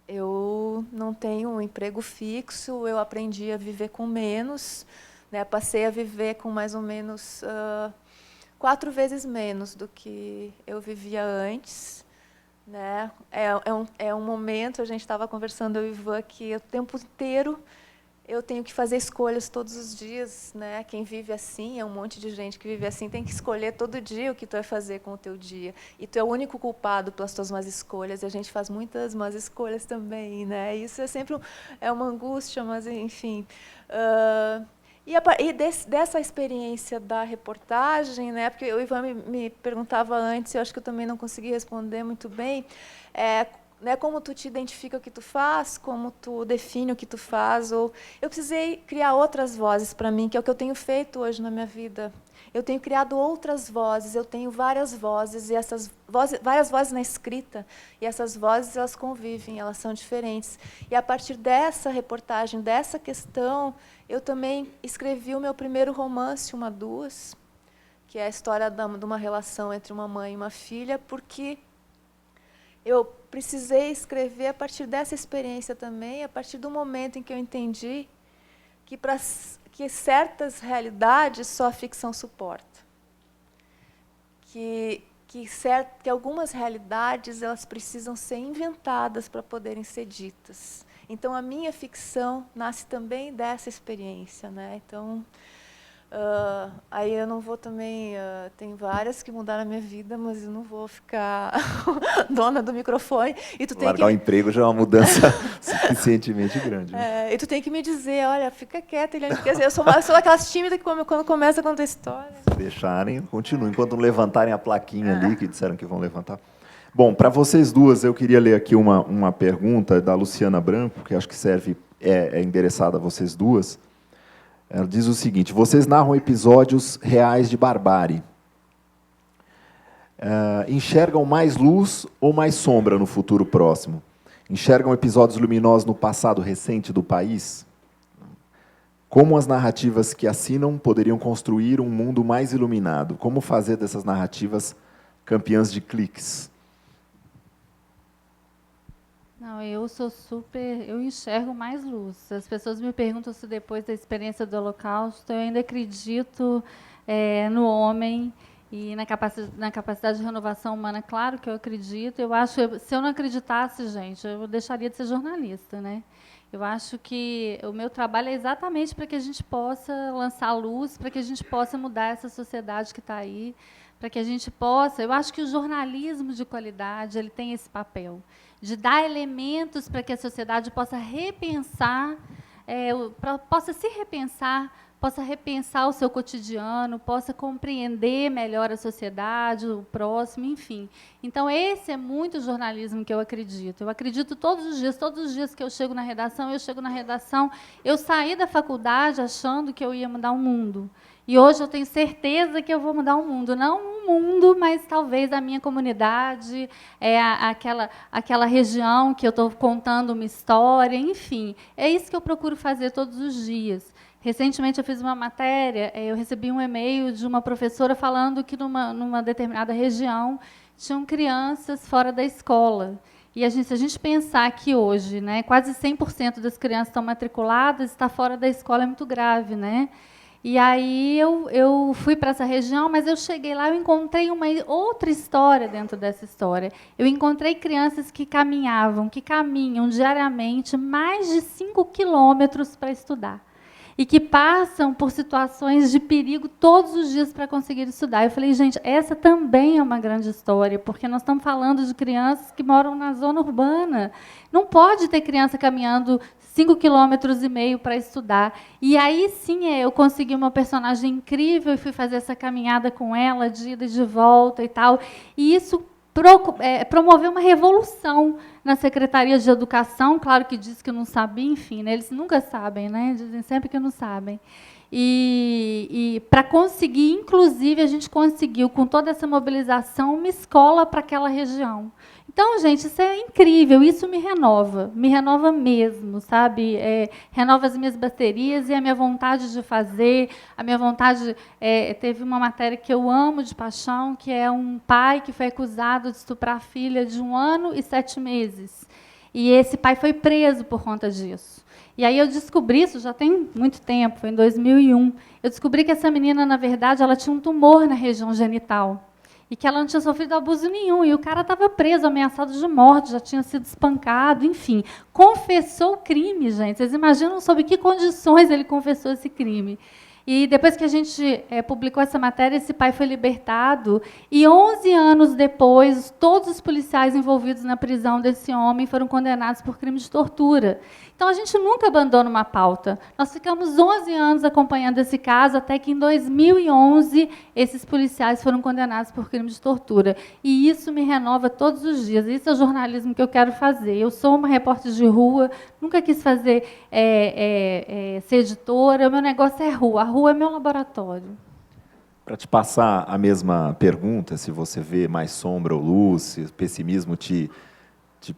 Eu não tenho um emprego fixo, eu aprendi a viver com menos, né? Passei a viver com mais ou menos 4 vezes menos do que eu vivia antes. Né? É um momento, a gente estava conversando, eu e o Ivan, que o tempo inteiro eu tenho que fazer escolhas todos os dias. Né? Quem vive assim, é um monte de gente que vive assim, tem que escolher todo dia o que tu vai fazer com o teu dia. E tu é o único culpado pelas tuas más escolhas, e a gente faz muitas más escolhas também. Né? Isso é sempre uma angústia, mas enfim... dessa experiência da reportagem, né, porque o Ivan me perguntava antes, eu acho que eu também não consegui responder muito bem, né, como tu te identifica o que tu faz, como tu define o que tu faz. Eu precisei criar outras vozes para mim, que é o que eu tenho feito hoje na minha vida. Eu tenho criado outras vozes, eu tenho várias vozes, e essas vozes, várias vozes na escrita, e essas vozes elas convivem, elas são diferentes. E a partir dessa reportagem, dessa questão, eu também escrevi o meu primeiro romance, Uma Duas, que é a história de uma relação entre uma mãe e uma filha, porque eu precisei escrever a partir dessa experiência também, a partir do momento em que eu entendi que certas realidades só a ficção suporta. Que algumas realidades elas precisam ser inventadas para poderem ser ditas. Então, a minha ficção nasce também dessa experiência. Né? Então, aí eu não vou também... tem várias que mudaram a minha vida, mas eu não vou ficar dona do microfone. E tu Largar o emprego já é uma mudança suficientemente grande. E tu tem que me dizer, olha, fica quieta, Eliane, porque eu sou daquelas tímidas que quando começa a contar história... Se deixarem, continuem. Enquanto não levantarem a plaquinha ali, que disseram que vão levantar. Bom, para vocês duas, eu queria ler aqui uma pergunta da Luciana Branco, que acho que é endereçada a vocês duas. Ela diz o seguinte: vocês narram episódios reais de barbárie. Enxergam mais luz ou mais sombra no futuro próximo? Enxergam episódios luminosos no passado recente do país? Como as narrativas que assinam poderiam construir um mundo mais iluminado? Como fazer dessas narrativas campeãs de cliques? Não, eu enxergo mais luz. As pessoas me perguntam se depois da experiência do Holocausto eu ainda acredito no homem e na capacidade de renovação humana. Claro que eu acredito. Eu acho, se eu não acreditasse, gente, eu deixaria de ser jornalista, né? Eu acho que o meu trabalho é exatamente para que a gente possa lançar luz, para que a gente possa mudar essa sociedade que está aí, para que a gente possa... Eu acho que o jornalismo de qualidade ele tem esse papel, de dar elementos para que a sociedade possa repensar, possa se repensar, possa repensar o seu cotidiano, possa compreender melhor a sociedade, o próximo, enfim. Então, esse é muito o jornalismo que eu acredito. Eu acredito todos os dias que eu chego na redação, eu saí da faculdade achando que eu ia mudar o mundo. E hoje eu tenho certeza que eu vou mudar o mundo. Não o mundo, mas talvez a minha comunidade, aquela região que eu estou contando uma história, enfim. É isso que eu procuro fazer todos os dias. Recentemente, eu fiz uma matéria, eu recebi um e-mail de uma professora falando que, numa determinada região, tinham crianças fora da escola. E, se a gente pensar que hoje, né, quase 100% das crianças estão matriculadas, está fora da escola é muito grave, né? E aí eu fui para essa região, mas eu cheguei lá e encontrei uma outra história dentro dessa história. Eu encontrei crianças que caminham diariamente mais de 5 quilômetros para estudar. E que passam por situações de perigo todos os dias para conseguir estudar. Eu falei, gente, essa também é uma grande história, porque nós estamos falando de crianças que moram na zona urbana. Não pode ter criança caminhando 5,5 quilômetros para estudar. E aí, sim, eu consegui uma personagem incrível e fui fazer essa caminhada com ela, de ida e de volta e tal. E isso promoveu uma revolução na Secretaria de Educação, claro que diz que não sabia, enfim, né, eles nunca sabem, né, dizem sempre que não sabem. E para conseguir, inclusive, a gente conseguiu, com toda essa mobilização, uma escola para aquela região. Então, gente, isso é incrível, isso me renova mesmo, sabe? Renova as minhas baterias e a minha vontade de fazer, a minha vontade... teve uma matéria que eu amo de paixão, que é um pai que foi acusado de estuprar a filha de 1 ano e 7 meses. E esse pai foi preso por conta disso. E aí eu descobri, isso já tem muito tempo, foi em 2001, eu descobri que essa menina, na verdade, ela tinha um tumor na região genital. E que ela não tinha sofrido abuso nenhum. E o cara estava preso, ameaçado de morte, já tinha sido espancado, enfim. Confessou o crime, gente. Vocês imaginam sob que condições ele confessou esse crime. E depois que a gente publicou essa matéria, esse pai foi libertado. E 11 anos depois, todos os policiais envolvidos na prisão desse homem foram condenados por crime de tortura. Então, a gente nunca abandona uma pauta. Nós ficamos 11 anos acompanhando esse caso, até que, em 2011, esses policiais foram condenados por crime de tortura. E isso me renova todos os dias. Isso é o jornalismo que eu quero fazer. Eu sou uma repórter de rua, nunca quis fazer ser editora. O meu negócio é rua. A rua é meu laboratório. Para te passar a mesma pergunta, se você vê mais sombra ou luz, se o pessimismo te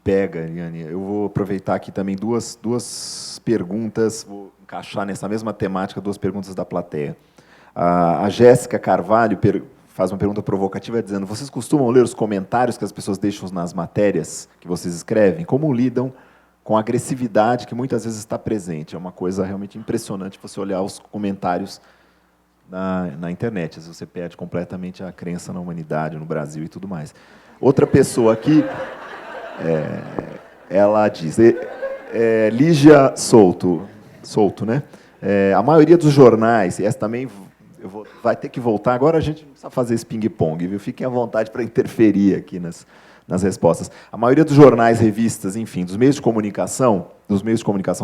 pega, Eliane, eu vou aproveitar aqui também duas perguntas, vou encaixar nessa mesma temática, 2 perguntas da plateia. A Jéssica Carvalho faz uma pergunta provocativa, dizendo: vocês costumam ler os comentários que as pessoas deixam nas matérias que vocês escrevem? Como lidam com a agressividade que muitas vezes está presente? É uma coisa realmente impressionante você olhar os comentários na internet. Às vezes você perde completamente a crença na humanidade, no Brasil e tudo mais. Outra pessoa aqui... ela diz, Lígia Souto, né? A maioria dos jornais, e essa também vai ter que voltar, agora a gente não precisa fazer esse ping-pong, viu? Fiquem à vontade para interferir aqui nas respostas. A maioria dos jornais, revistas, enfim, dos meios de comunicação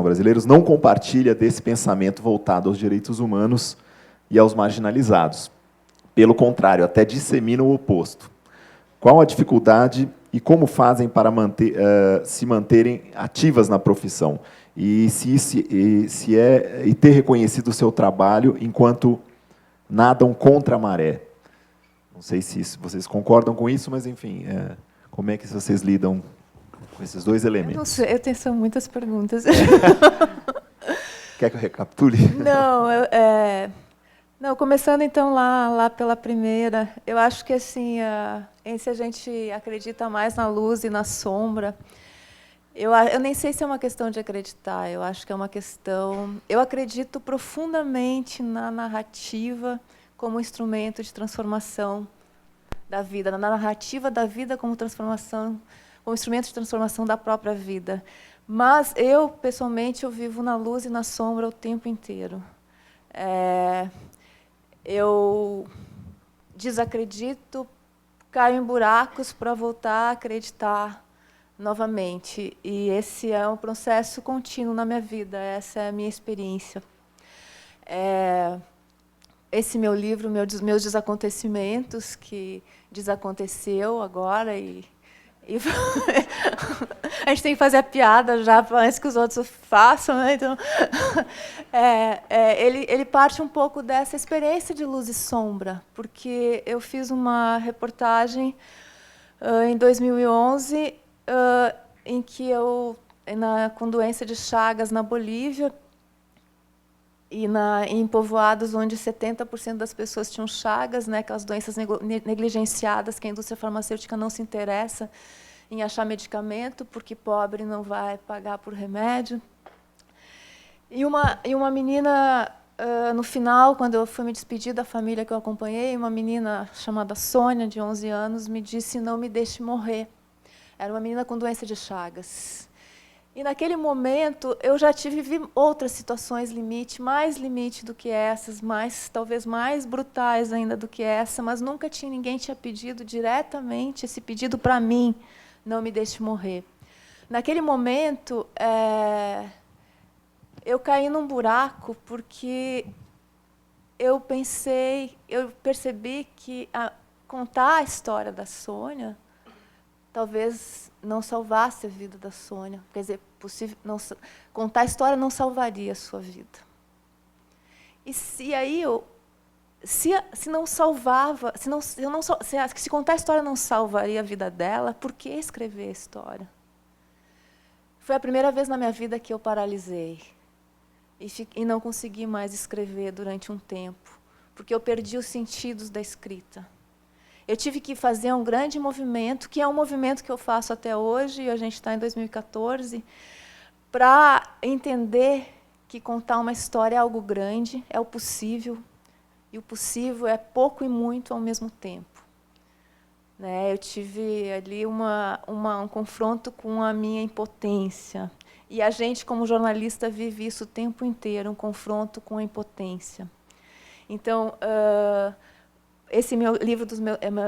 brasileiros, não compartilha desse pensamento voltado aos direitos humanos e aos marginalizados. Pelo contrário, até dissemina o oposto. Qual a dificuldade e como fazem para se manterem ativas na profissão? E ter reconhecido o seu trabalho enquanto nadam contra a maré? Não sei se vocês concordam com isso, mas, enfim, como é que vocês lidam com esses 2 elementos? Não sei, são muitas perguntas. Quer que eu recapitule? Não, começando então lá pela primeira, eu acho que assim, se a gente acredita mais na luz e na sombra, eu nem sei se é uma questão de acreditar, eu acho que é uma questão... Eu acredito profundamente na narrativa como instrumento de transformação da vida, na narrativa da vida como transformação, como instrumento de transformação da própria vida. Mas eu, pessoalmente, eu vivo na luz e na sombra o tempo inteiro. Eu desacredito, caio em buracos para voltar a acreditar novamente. E esse é um processo contínuo na minha vida, essa é a minha experiência. Esse meu livro, Meus Desacontecimentos, que desaconteceu agora e a gente tem que fazer a piada já antes que os outros façam, né? Então, ele parte um pouco dessa experiência de luz e sombra, porque eu fiz uma reportagem em 2011 em que eu, com doença de Chagas na Bolívia, e em povoados onde 70% das pessoas tinham Chagas, né, aquelas doenças negligenciadas que a indústria farmacêutica não se interessa em achar medicamento, porque pobre não vai pagar por remédio. E uma menina, no final, quando eu fui me despedir da família que eu acompanhei, uma menina chamada Sônia, de 11 anos, me disse: não me deixe morrer. Era uma menina com doença de Chagas. E, naquele momento, eu já vi outras situações mais limite do que essas, talvez mais brutais ainda do que essa, mas nunca ninguém tinha pedido diretamente esse pedido para mim: não me deixe morrer. Naquele momento, eu caí num buraco, porque eu percebi que contar a história da Sônia talvez não salvasse a vida da Sônia. Quer dizer, contar a história não salvaria a sua vida. E se não salvava, se contar a história não salvaria a vida dela, por que escrever a história? Foi a primeira vez na minha vida que eu paralisei e não consegui mais escrever durante um tempo, porque eu perdi os sentidos da escrita. Eu tive que fazer um grande movimento, que é um movimento que eu faço até hoje, e a gente está em 2014, para entender que contar uma história é algo grande, é o possível, e o possível é pouco e muito ao mesmo tempo. Eu tive ali um confronto com a minha impotência, e a gente, como jornalista, vive isso o tempo inteiro, um confronto com a impotência. Então, esse meu livro,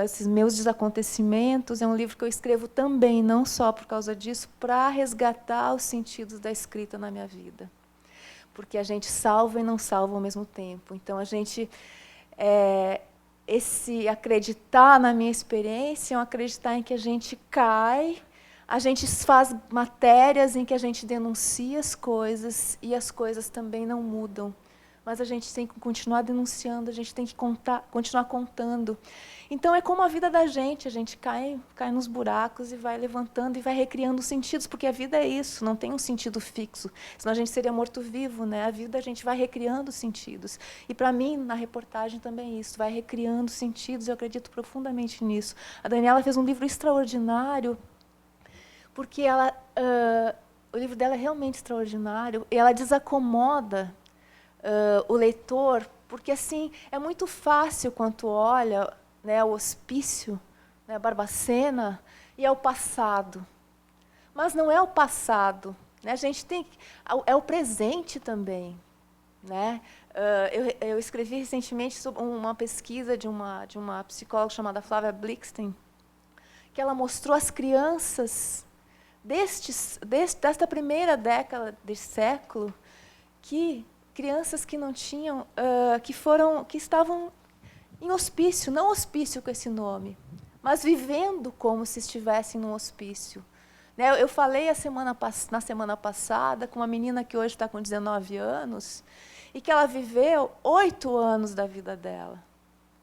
esses meus desacontecimentos, é um livro que eu escrevo também, não só por causa disso, para resgatar os sentidos da escrita na minha vida. Porque a gente salva e não salva ao mesmo tempo. Então, esse acreditar na minha experiência é um acreditar em que a gente cai, a gente faz matérias em que a gente denuncia as coisas e as coisas também não mudam. Mas a gente tem que continuar denunciando, a gente tem que continuar contando. Então, é como a vida da gente cai nos buracos e vai levantando e vai recriando sentidos, porque a vida é isso, não tem um sentido fixo, senão a gente seria morto-vivo, né? A vida a gente vai recriando sentidos. E, para mim, na reportagem também é isso, vai recriando sentidos, eu acredito profundamente nisso. A Daniela fez um livro extraordinário, porque o livro dela é realmente extraordinário, e ela desacomoda o leitor, porque assim é muito fácil quando tu olha, né, o hospício, né, Barbacena, e é o passado. Mas não é o passado, né? A gente é o presente também, né? Eu escrevi recentemente sobre uma pesquisa de uma psicóloga chamada Flávia Blixten, que ela mostrou as crianças desta primeira década desse século, crianças que não tinham, que estavam em hospício, não hospício com esse nome, mas vivendo como se estivessem num hospício. Eu falei na semana passada com uma menina que hoje está com 19 anos, e que ela viveu 8 anos da vida dela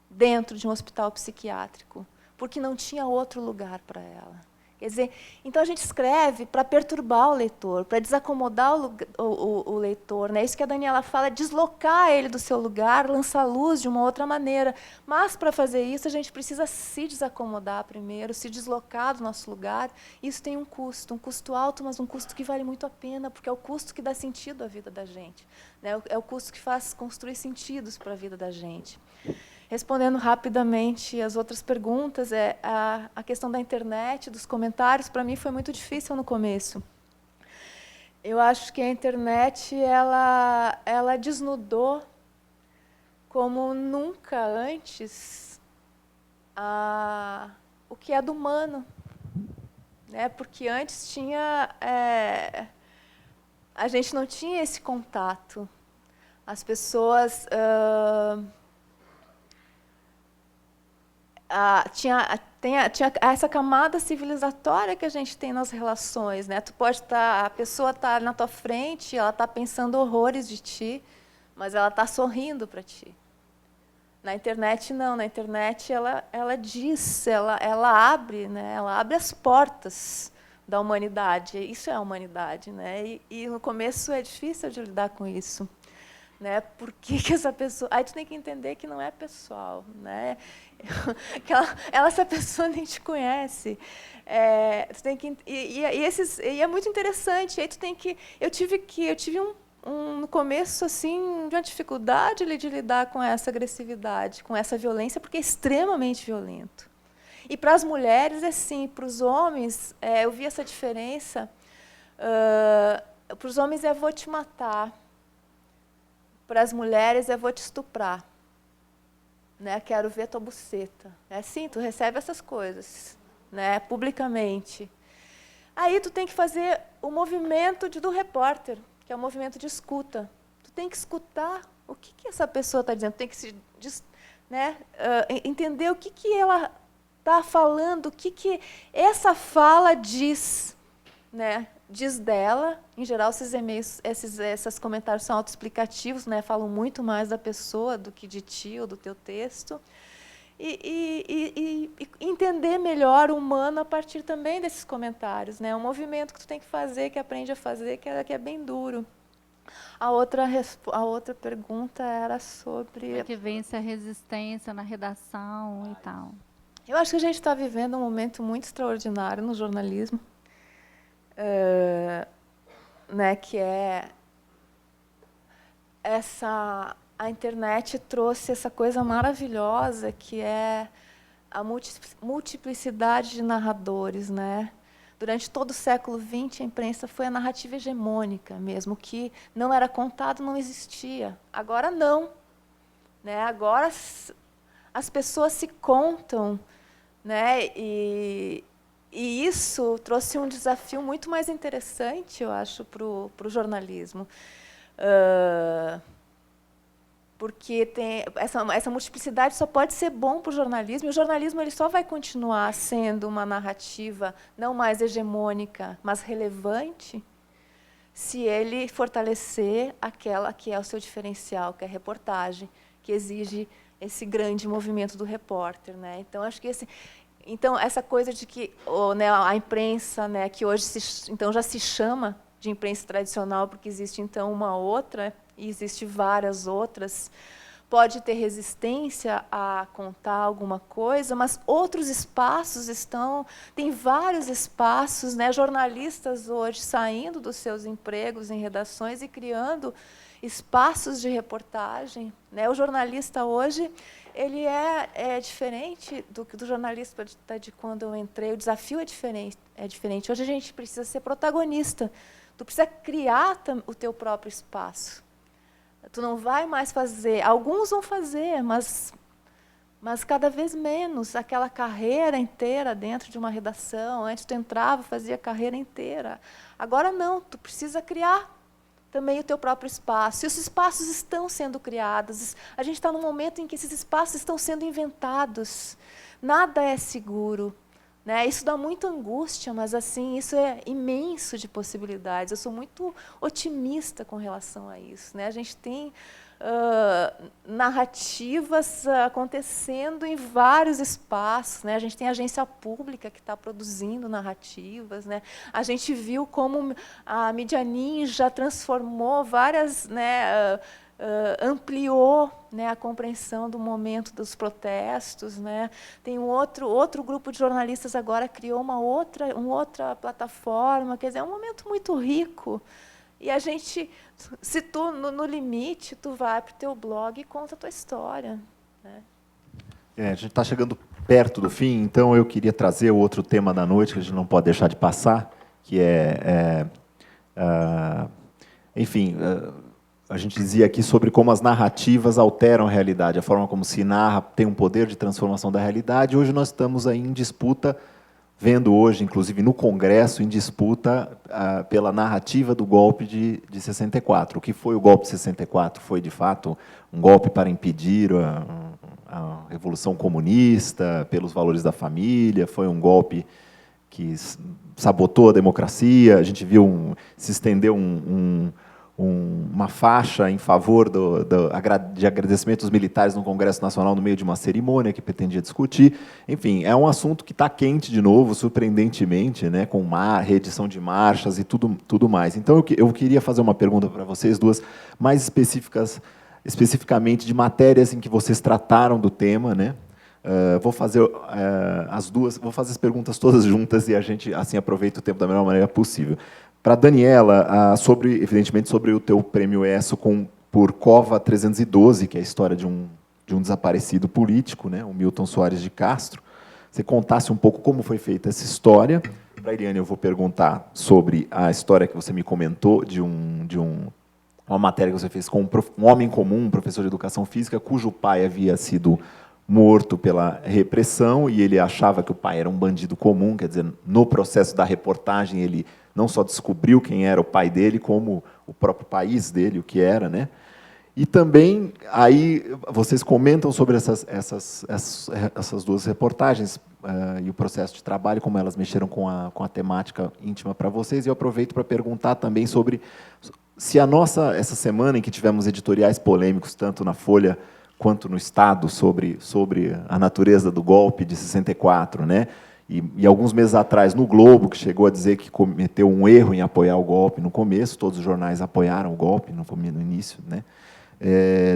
dentro de um hospital psiquiátrico, porque não tinha outro lugar para ela. Quer dizer, então a gente escreve para perturbar o leitor, para desacomodar o leitor. Né? Isso que a Daniela fala, é deslocar ele do seu lugar, lançar luz de uma outra maneira. Mas, para fazer isso, a gente precisa se desacomodar primeiro, se deslocar do nosso lugar. Isso tem um custo alto, mas um custo que vale muito a pena, porque é o custo que dá sentido à vida da gente. Né? É o custo que faz construir sentidos para a vida da gente. Respondendo rapidamente as outras perguntas, a questão da internet, dos comentários, para mim foi muito difícil no começo. Eu acho que a internet ela desnudou como nunca antes o que é do humano, né? Porque antes a gente não tinha esse contato. As pessoas tinha essa camada civilizatória que a gente tem nas relações, né? A pessoa está na tua frente, ela está pensando horrores de ti, mas ela está sorrindo para ti. Na internet não, na internet ela diz, ela abre, né? Ela abre as portas da humanidade. Isso é a humanidade, né? E no começo é difícil de lidar com isso. Né? Por que essa pessoa... Aí tu tem que entender que não é pessoal, né? Essa pessoa nem te conhece. Tu tem que, e é muito interessante. Aí tu tem que... Eu tive no começo assim de uma dificuldade de lidar com essa agressividade, com essa violência, porque é extremamente violento. E para as mulheres é assim, para os homens eu vi essa diferença. Para os homens é vou te matar. Para as mulheres é vou te estuprar, né? Quero ver tua buceta. É assim, tu recebe essas coisas, né? Publicamente. Aí tu tem que fazer o movimento do repórter, que é o movimento de escuta. Tu tem que escutar o que essa pessoa está dizendo. Tu tem que entender o que ela está falando, o que essa fala diz, né? Diz dela. Em geral, esses e-mails, esses comentários são autoexplicativos, né? Falam muito mais da pessoa do que de ti ou do teu texto. E entender melhor o humano a partir também desses comentários, né? Um movimento que tu tem que fazer, que aprende a fazer, que é bem duro. A outra pergunta era sobre... Como é que vence a resistência na redação e tal? Eu acho que a gente está vivendo um momento muito extraordinário no jornalismo. Né, que a internet trouxe essa coisa maravilhosa que é a multiplicidade de narradores, né? Durante todo o século XX, a imprensa foi a narrativa hegemônica mesmo, que não era contado, não existia. Agora não, né? Agora as pessoas se contam, né? E isso trouxe um desafio muito mais interessante, eu acho, para o jornalismo. Porque tem essa multiplicidade só pode ser bom para o jornalismo, e o jornalismo ele só vai continuar sendo uma narrativa não mais hegemônica, mas relevante, se ele fortalecer aquela que é o seu diferencial, que é a reportagem, que exige esse grande movimento do repórter, né? Então, acho que então, essa coisa de que a imprensa, né, que hoje então já se chama de imprensa tradicional, porque existe então uma outra, e existe várias outras, pode ter resistência a contar alguma coisa, mas outros espaços tem vários espaços, né, jornalistas hoje saindo dos seus empregos em redações e criando espaços de reportagem, né? O jornalista hoje ele é diferente do jornalista de quando eu entrei. O desafio é diferente. Hoje a gente precisa ser protagonista. Tu precisa criar o teu próprio espaço. Tu não vai mais fazer. Alguns vão fazer, mas cada vez menos. Aquela carreira inteira dentro de uma redação. Antes tu entrava, fazia a carreira inteira. Agora não. Tu precisa criar também o teu próprio espaço. E os espaços estão sendo criados. A gente está num momento em que esses espaços estão sendo inventados. Nada é seguro, né? Isso dá muita angústia, mas assim, isso é imenso de possibilidades. Eu sou muito otimista com relação a isso, né? A gente tem narrativas acontecendo em vários espaços, né? A gente tem agência pública que está produzindo narrativas, né? A gente viu como a mídia ninja transformou várias, né, ampliou, né, a compreensão do momento dos protestos, né? Tem outro grupo de jornalistas agora criou uma outra plataforma, quer dizer, é um momento muito rico. E a gente, se tu, no limite, tu vai para o teu blog e conta a tua história, né? A gente está chegando perto do fim, então eu queria trazer o outro tema da noite, que a gente não pode deixar de passar, que enfim, a gente dizia aqui sobre como as narrativas alteram a realidade, a forma como se narra tem um poder de transformação da realidade. Hoje nós estamos aí em disputa, vendo hoje, inclusive no Congresso, em disputa pela narrativa do golpe de 64. O que foi o golpe de 64? Foi, de fato, um golpe para impedir a Revolução Comunista, pelos valores da família, foi um golpe que sabotou a democracia, a gente viu se estendeu uma faixa em favor de agradecimentos militares no Congresso Nacional no meio de uma cerimônia que pretendia discutir. Enfim, é um assunto que está quente de novo, surpreendentemente, né, com reedição de marchas e tudo mais. Então, eu queria fazer uma pergunta para vocês duas, mais especificamente de matérias em que vocês trataram do tema, né? Vou fazer vou fazer as perguntas todas juntas e a gente assim aproveita o tempo da melhor maneira possível. Para a Daniela, evidentemente sobre o teu prêmio ESSO por Cova 312, que é a história de um desaparecido político, né, o Milton Soares de Castro. Você contasse um pouco como foi feita essa história. Para a Eliane, eu vou perguntar sobre a história que você me comentou de uma matéria que você fez com um homem comum, um professor de educação física, cujo pai havia sido morto pela repressão e ele achava que o pai era um bandido comum, quer dizer, no processo da reportagem ele não só descobriu quem era o pai dele, como o próprio país dele, o que era, né? E também aí vocês comentam sobre essas duas reportagens e o processo de trabalho, como elas mexeram com a temática íntima para vocês. E eu aproveito para perguntar também sobre se essa semana em que tivemos editoriais polêmicos tanto na Folha quanto no Estado sobre a natureza do golpe de 64, né? E alguns meses atrás, no Globo, que chegou a dizer que cometeu um erro em apoiar o golpe no começo, todos os jornais apoiaram o golpe no início, né?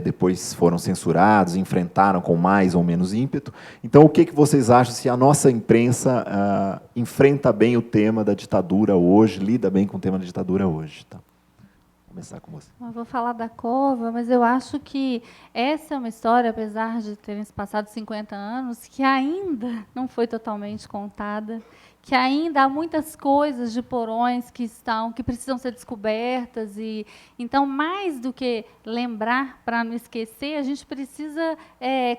Depois foram censurados, enfrentaram com mais ou menos ímpeto. Então, o que vocês acham se a nossa imprensa enfrenta bem o tema da ditadura hoje, lida bem com o tema da ditadura hoje? Tá? Vou começar com você. Eu vou falar da Cova, mas eu acho que essa é uma história, apesar de terem se passado 50 anos, que ainda não foi totalmente contada, que ainda há muitas coisas de porões que precisam ser descobertas. E então, mais do que lembrar para não esquecer, a gente precisa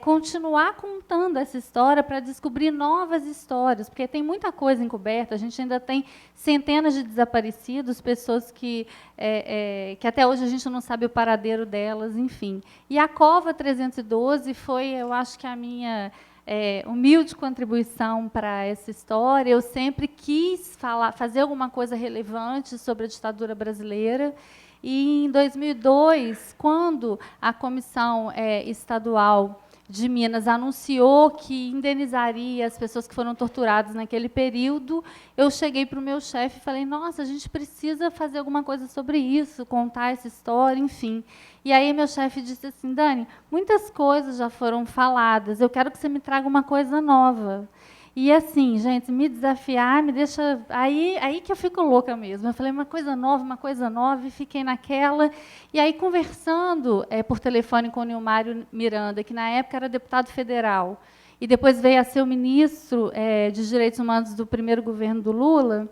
continuar contando essa história para descobrir novas histórias, porque tem muita coisa encoberta. A gente ainda tem centenas de desaparecidos, pessoas que até hoje a gente não sabe o paradeiro delas, enfim. E a Cova 312 foi, eu acho que a minha humilde contribuição para essa história. Eu sempre quis fazer alguma coisa relevante sobre a ditadura brasileira. E, em 2002, quando a Comissão Estadual de Minas anunciou que indenizaria as pessoas que foram torturadas naquele período, eu cheguei para o meu chefe e falei: nossa, a gente precisa fazer alguma coisa sobre isso, contar essa história, enfim. E aí meu chefe disse assim: Dani, muitas coisas já foram faladas, eu quero que você me traga uma coisa nova. E assim, gente, me desafiar, me deixa... Aí que eu fico louca mesmo. Eu falei, uma coisa nova, e fiquei naquela. E aí, conversando por telefone com o Nilmário Miranda, que na época era deputado federal, e depois veio a ser o ministro de Direitos Humanos do primeiro governo do Lula,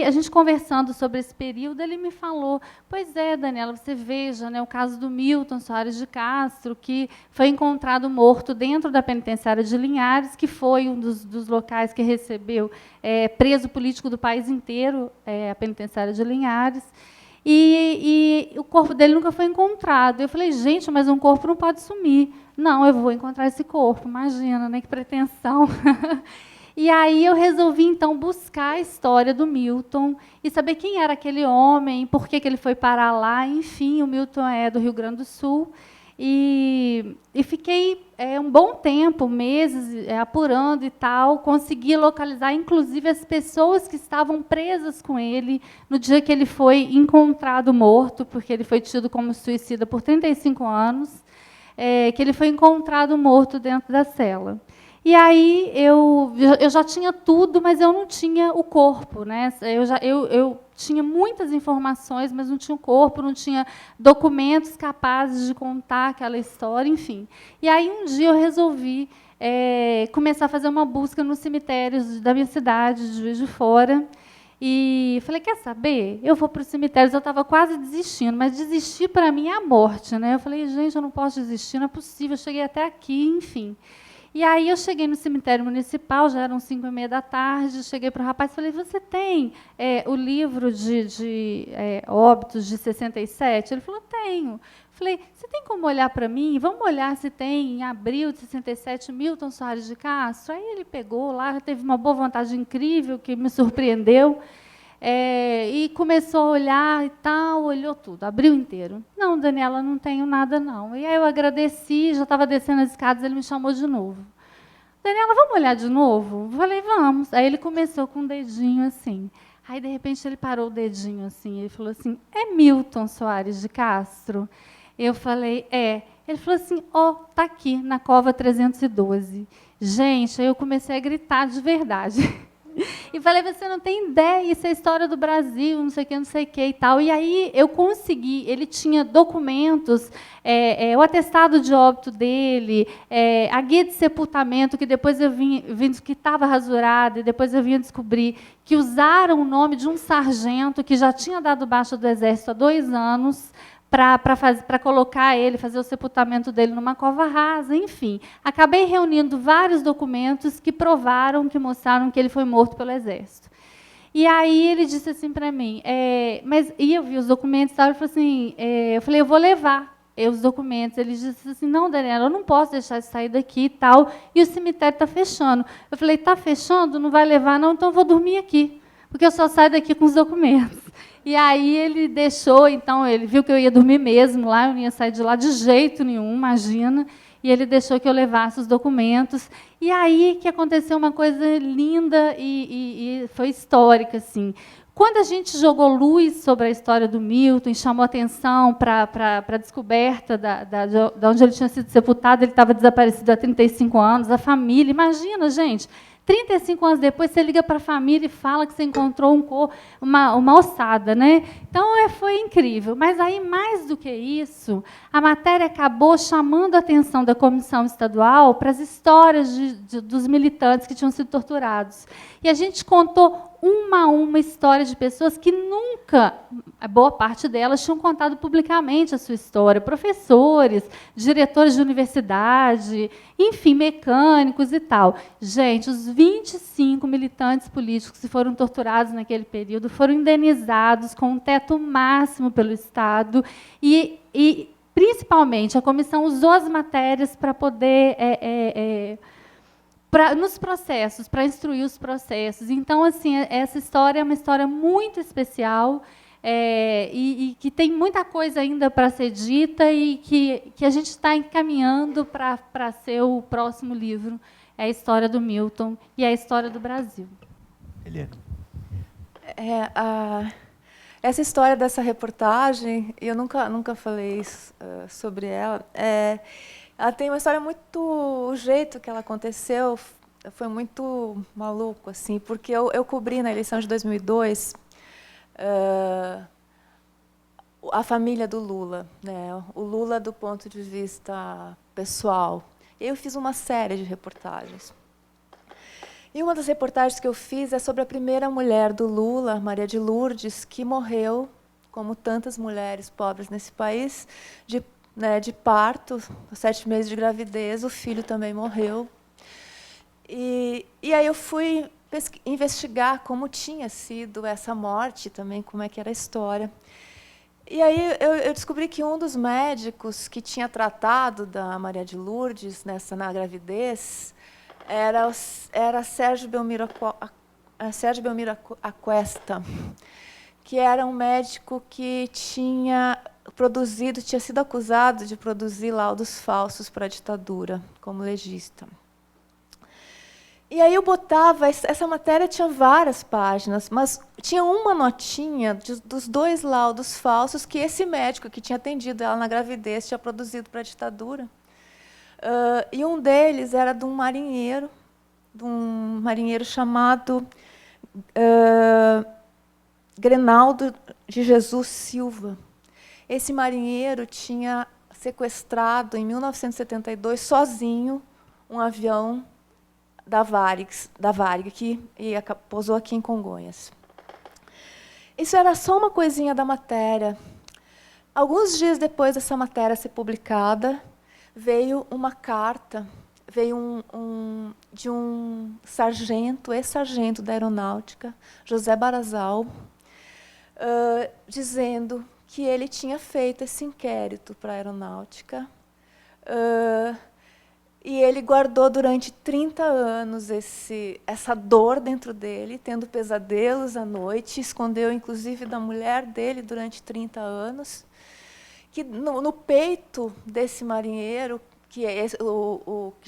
a gente conversando sobre esse período, ele me falou: pois é, Daniela, você veja, né, o caso do Milton Soares de Castro, que foi encontrado morto dentro da penitenciária de Linhares, que foi um dos locais que recebeu preso político do país inteiro, a penitenciária de Linhares, e o corpo dele nunca foi encontrado. Eu falei: gente, mas um corpo não pode sumir. Não, eu vou encontrar esse corpo, imagina, né, que pretensão. E aí eu resolvi, então, buscar a história do Milton e saber quem era aquele homem, por que ele foi parar lá. Enfim, o Milton é do Rio Grande do Sul. E fiquei um bom tempo, meses, apurando e tal. Consegui localizar, inclusive, as pessoas que estavam presas com ele no dia que ele foi encontrado morto, porque ele foi tido como suicida por 35 anos, que ele foi encontrado morto dentro da cela. E aí eu já tinha tudo, mas eu não tinha o corpo, né? Eu tinha muitas informações, mas não tinha o corpo, não tinha documentos capazes de contar aquela história, enfim. E aí um dia eu resolvi começar a fazer uma busca nos cemitérios da minha cidade, de Juiz de Fora. E falei, quer saber? Eu vou para os cemitérios. Eu estava quase desistindo, mas desistir para mim é a morte, né? Eu falei, gente, eu não posso desistir, não é possível. Eu cheguei até aqui, enfim. E aí eu cheguei no cemitério municipal, já eram 5h30 da tarde, cheguei para o rapaz e falei, você tem o livro de óbitos de 67? Ele falou, tenho. Falei, você tem como olhar para mim? Vamos olhar se tem, em abril de 67, Milton Soares de Castro. Aí ele pegou lá, teve uma boa vontade incrível, que me surpreendeu, e começou a olhar e tal, olhou tudo, abriu inteiro. Não, Daniela, não tenho nada, não. E aí eu agradeci, já estava descendo as escadas, ele me chamou de novo. Daniela, vamos olhar de novo? Eu falei, vamos. Aí ele começou com o dedinho assim. Aí, de repente, ele parou o dedinho assim, ele falou assim, é Milton Soares de Castro? Eu falei, é. Ele falou assim, tá aqui, na cova 312. Gente, aí eu comecei a gritar de verdade. E falei, você não tem ideia, isso é a história do Brasil, não sei o que e tal. E aí eu consegui, ele tinha documentos, o atestado de óbito dele, a guia de sepultamento, que depois eu vim que estava rasurada, e depois eu vim a descobrir que usaram o nome de um sargento que já tinha dado baixa do Exército há 2 anos, para colocar ele, fazer o sepultamento dele numa cova rasa, enfim. Acabei reunindo vários documentos que provaram, que mostraram que ele foi morto pelo Exército. E aí ele disse assim para mim, e eu vi os documentos, e tal, ele falou assim, eu falei, eu vou levar os documentos. Ele disse assim, não, Daniela, eu não posso deixar de sair daqui e tal, e o cemitério está fechando. Eu falei, está fechando? Não vai levar, não, então eu vou dormir aqui, porque eu só saio daqui com os documentos. E aí ele deixou, então, ele viu que eu ia dormir mesmo lá, eu não ia sair de lá de jeito nenhum, imagina, e ele deixou que eu levasse os documentos. E aí que aconteceu uma coisa linda e foi histórica, assim. Quando a gente jogou luz sobre a história do Milton e chamou atenção para a descoberta de onde ele tinha sido sepultado, ele estava desaparecido há 35 anos, a família, imagina, gente, 35 anos depois, você liga para a família e fala que você encontrou uma ossada, né? Então, foi incrível. Mas aí, mais do que isso, a matéria acabou chamando a atenção da comissão estadual para as histórias dos militantes que tinham sido torturados. E a gente contou uma a uma história de pessoas que nunca, a boa parte delas, tinham contado publicamente a sua história. Professores, diretores de universidade, enfim, mecânicos e tal. Gente, os 25 militantes políticos que foram torturados naquele período foram indenizados com um teto máximo pelo Estado e principalmente, a comissão usou as matérias para poder... nos processos, para instruir os processos. Então, assim, essa história é uma história muito especial e que tem muita coisa ainda para ser dita e que a gente está encaminhando para ser o próximo livro. É a história do Milton e é a história do Brasil. Eliane. Essa história dessa reportagem, eu nunca falei sobre ela, ela tem uma história muito... O jeito que ela aconteceu foi muito maluco, assim, porque eu cobri na eleição de 2002 a família do Lula, né? O Lula do ponto de vista pessoal. Eu fiz uma série de reportagens. E uma das reportagens que eu fiz é sobre a primeira mulher do Lula, Maria de Lourdes, que morreu, como tantas mulheres pobres nesse país, de parto, 7 meses de gravidez, o filho também morreu. E aí eu fui investigar como tinha sido essa morte também, como é que era a história. E aí eu descobri que um dos médicos que tinha tratado da Maria de Lourdes na gravidez era Sérgio Belmiro Aquesta, que era um médico que tinha sido acusado de produzir laudos falsos para a ditadura, como legista. E aí eu botava, essa matéria tinha várias páginas, mas tinha uma notinha dos 2 laudos falsos que esse médico que tinha atendido ela na gravidez tinha produzido para a ditadura. E um deles era de um marinheiro chamado Grenaldo de Jesus Silva. Esse marinheiro tinha sequestrado, em 1972, sozinho, um avião da Varig que pousou aqui em Congonhas. Isso era só uma coisinha da matéria. Alguns dias depois dessa matéria ser publicada, veio uma carta, veio de um sargento, ex-sargento da Aeronáutica, José Barazal, dizendo que ele tinha feito esse inquérito para a Aeronáutica, e ele guardou durante 30 anos essa dor dentro dele, tendo pesadelos à noite, escondeu inclusive da mulher dele durante 30 anos, que no peito desse marinheiro, que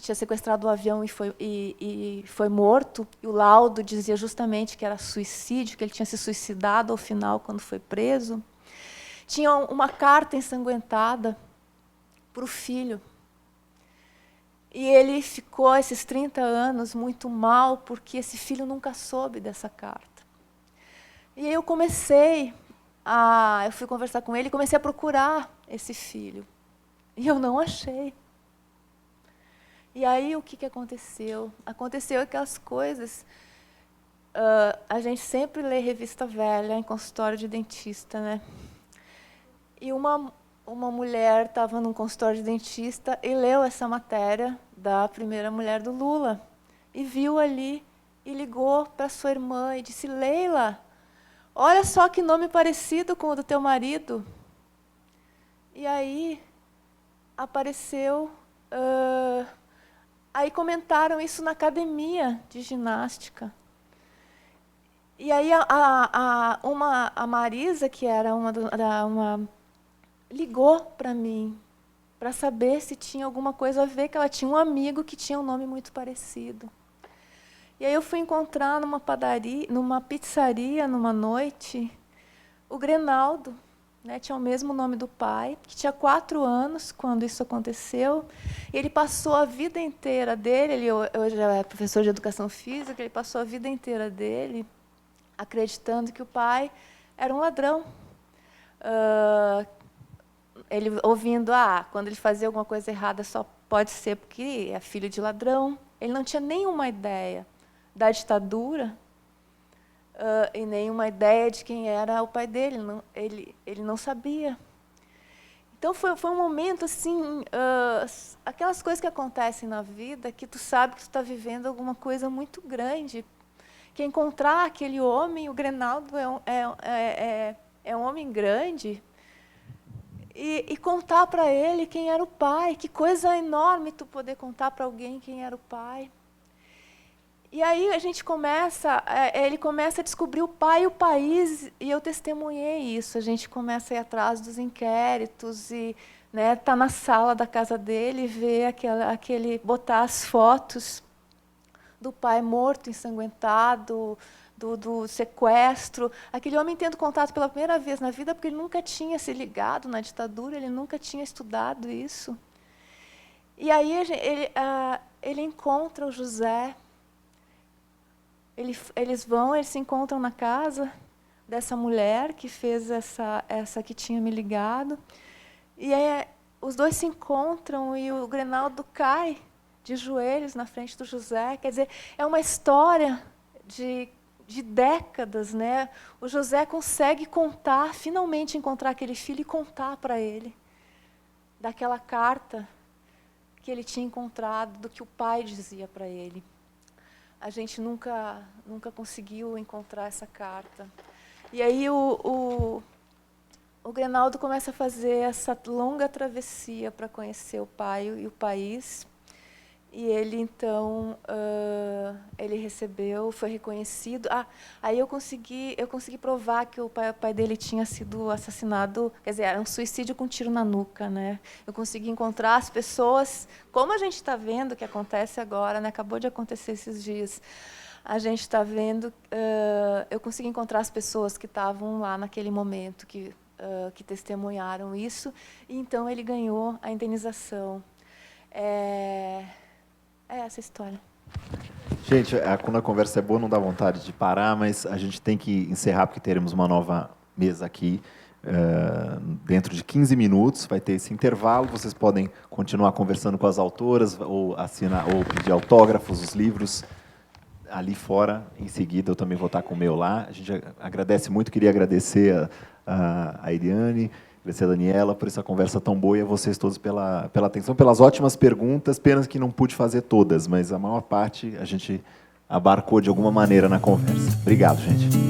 tinha sequestrado o avião e foi morto, e o laudo dizia justamente que era suicídio, que ele tinha se suicidado ao final quando foi preso, tinha uma carta ensanguentada para o filho. E ele ficou esses 30 anos muito mal, porque esse filho nunca soube dessa carta. E aí eu fui conversar com ele e comecei a procurar esse filho. E eu não achei. E aí o que aconteceu? Aconteceu aquelas coisas. A gente sempre lê revista velha em consultório de dentista, né? E uma mulher estava num consultório de dentista e leu essa matéria da primeira mulher do Lula. E viu ali e ligou para sua irmã e disse: Leila, olha só que nome parecido com o do teu marido. E aí apareceu... aí comentaram isso na academia de ginástica. E aí a Marisa, que era uma ligou para mim para saber se tinha alguma coisa a ver, que ela tinha um amigo que tinha um nome muito parecido. E aí eu fui encontrar numa pizzaria, numa noite, o Grenaldo, né, tinha o mesmo nome do pai, que tinha 4 anos quando isso aconteceu. E ele passou a vida inteira dele, ele hoje é professor de educação física, ele passou a vida inteira dele acreditando que o pai era um ladrão. Ele ouvindo, quando ele fazia alguma coisa errada só pode ser porque é filho de ladrão. Ele não tinha nenhuma ideia da ditadura e nenhuma ideia de quem era o pai dele. Ele não sabia. Então foi um momento assim, aquelas coisas que acontecem na vida que tu sabe que tu está vivendo alguma coisa muito grande. Que encontrar aquele homem, o Grenaldo é um homem grande. E contar para ele quem era o pai. Que coisa enorme tu poder contar para alguém quem era o pai. E aí ele começa a descobrir o pai e o país, e eu testemunhei isso. A gente começa a ir atrás dos inquéritos, e tá na sala da casa dele, ver botar as fotos do pai morto, ensanguentado, do sequestro, aquele homem tendo contato pela primeira vez na vida, porque ele nunca tinha se ligado na ditadura, ele nunca tinha estudado isso. E aí ele encontra o José, eles se encontram na casa dessa mulher que fez essa que tinha me ligado, e aí os dois se encontram e o Grenaldo cai de joelhos na frente do José. Quer dizer, é uma história de décadas, né? O José consegue finalmente encontrar aquele filho e contar para ele daquela carta que ele tinha encontrado, do que o pai dizia para ele. A gente nunca conseguiu encontrar essa carta. E aí o Grenaldo começa a fazer essa longa travessia para conhecer o pai e o país. E ele, então, ele recebeu, foi reconhecido. Aí eu consegui provar que o pai dele tinha sido assassinado, quer dizer, era um suicídio com um tiro na nuca, né? Eu consegui encontrar as pessoas, como a gente está vendo que acontece agora, né? Acabou de acontecer esses dias. A gente está vendo, eu consegui encontrar as pessoas que estavam lá naquele momento, que testemunharam isso, e então ele ganhou a indenização. É essa a história. Gente, quando a conversa é boa, não dá vontade de parar, mas a gente tem que encerrar, porque teremos uma nova mesa aqui. dentro de 15 minutos, vai ter esse intervalo, vocês podem continuar conversando com as autoras, ou assinar, ou pedir autógrafos, os livros, ali fora. Em seguida, eu também vou estar com o meu lá. A gente agradece muito, queria agradecer a Eliane, agradecer a Daniela por essa conversa tão boa, e a vocês todos pela atenção, pelas ótimas perguntas, pena que não pude fazer todas, mas a maior parte a gente abarcou de alguma maneira na conversa. Obrigado, gente.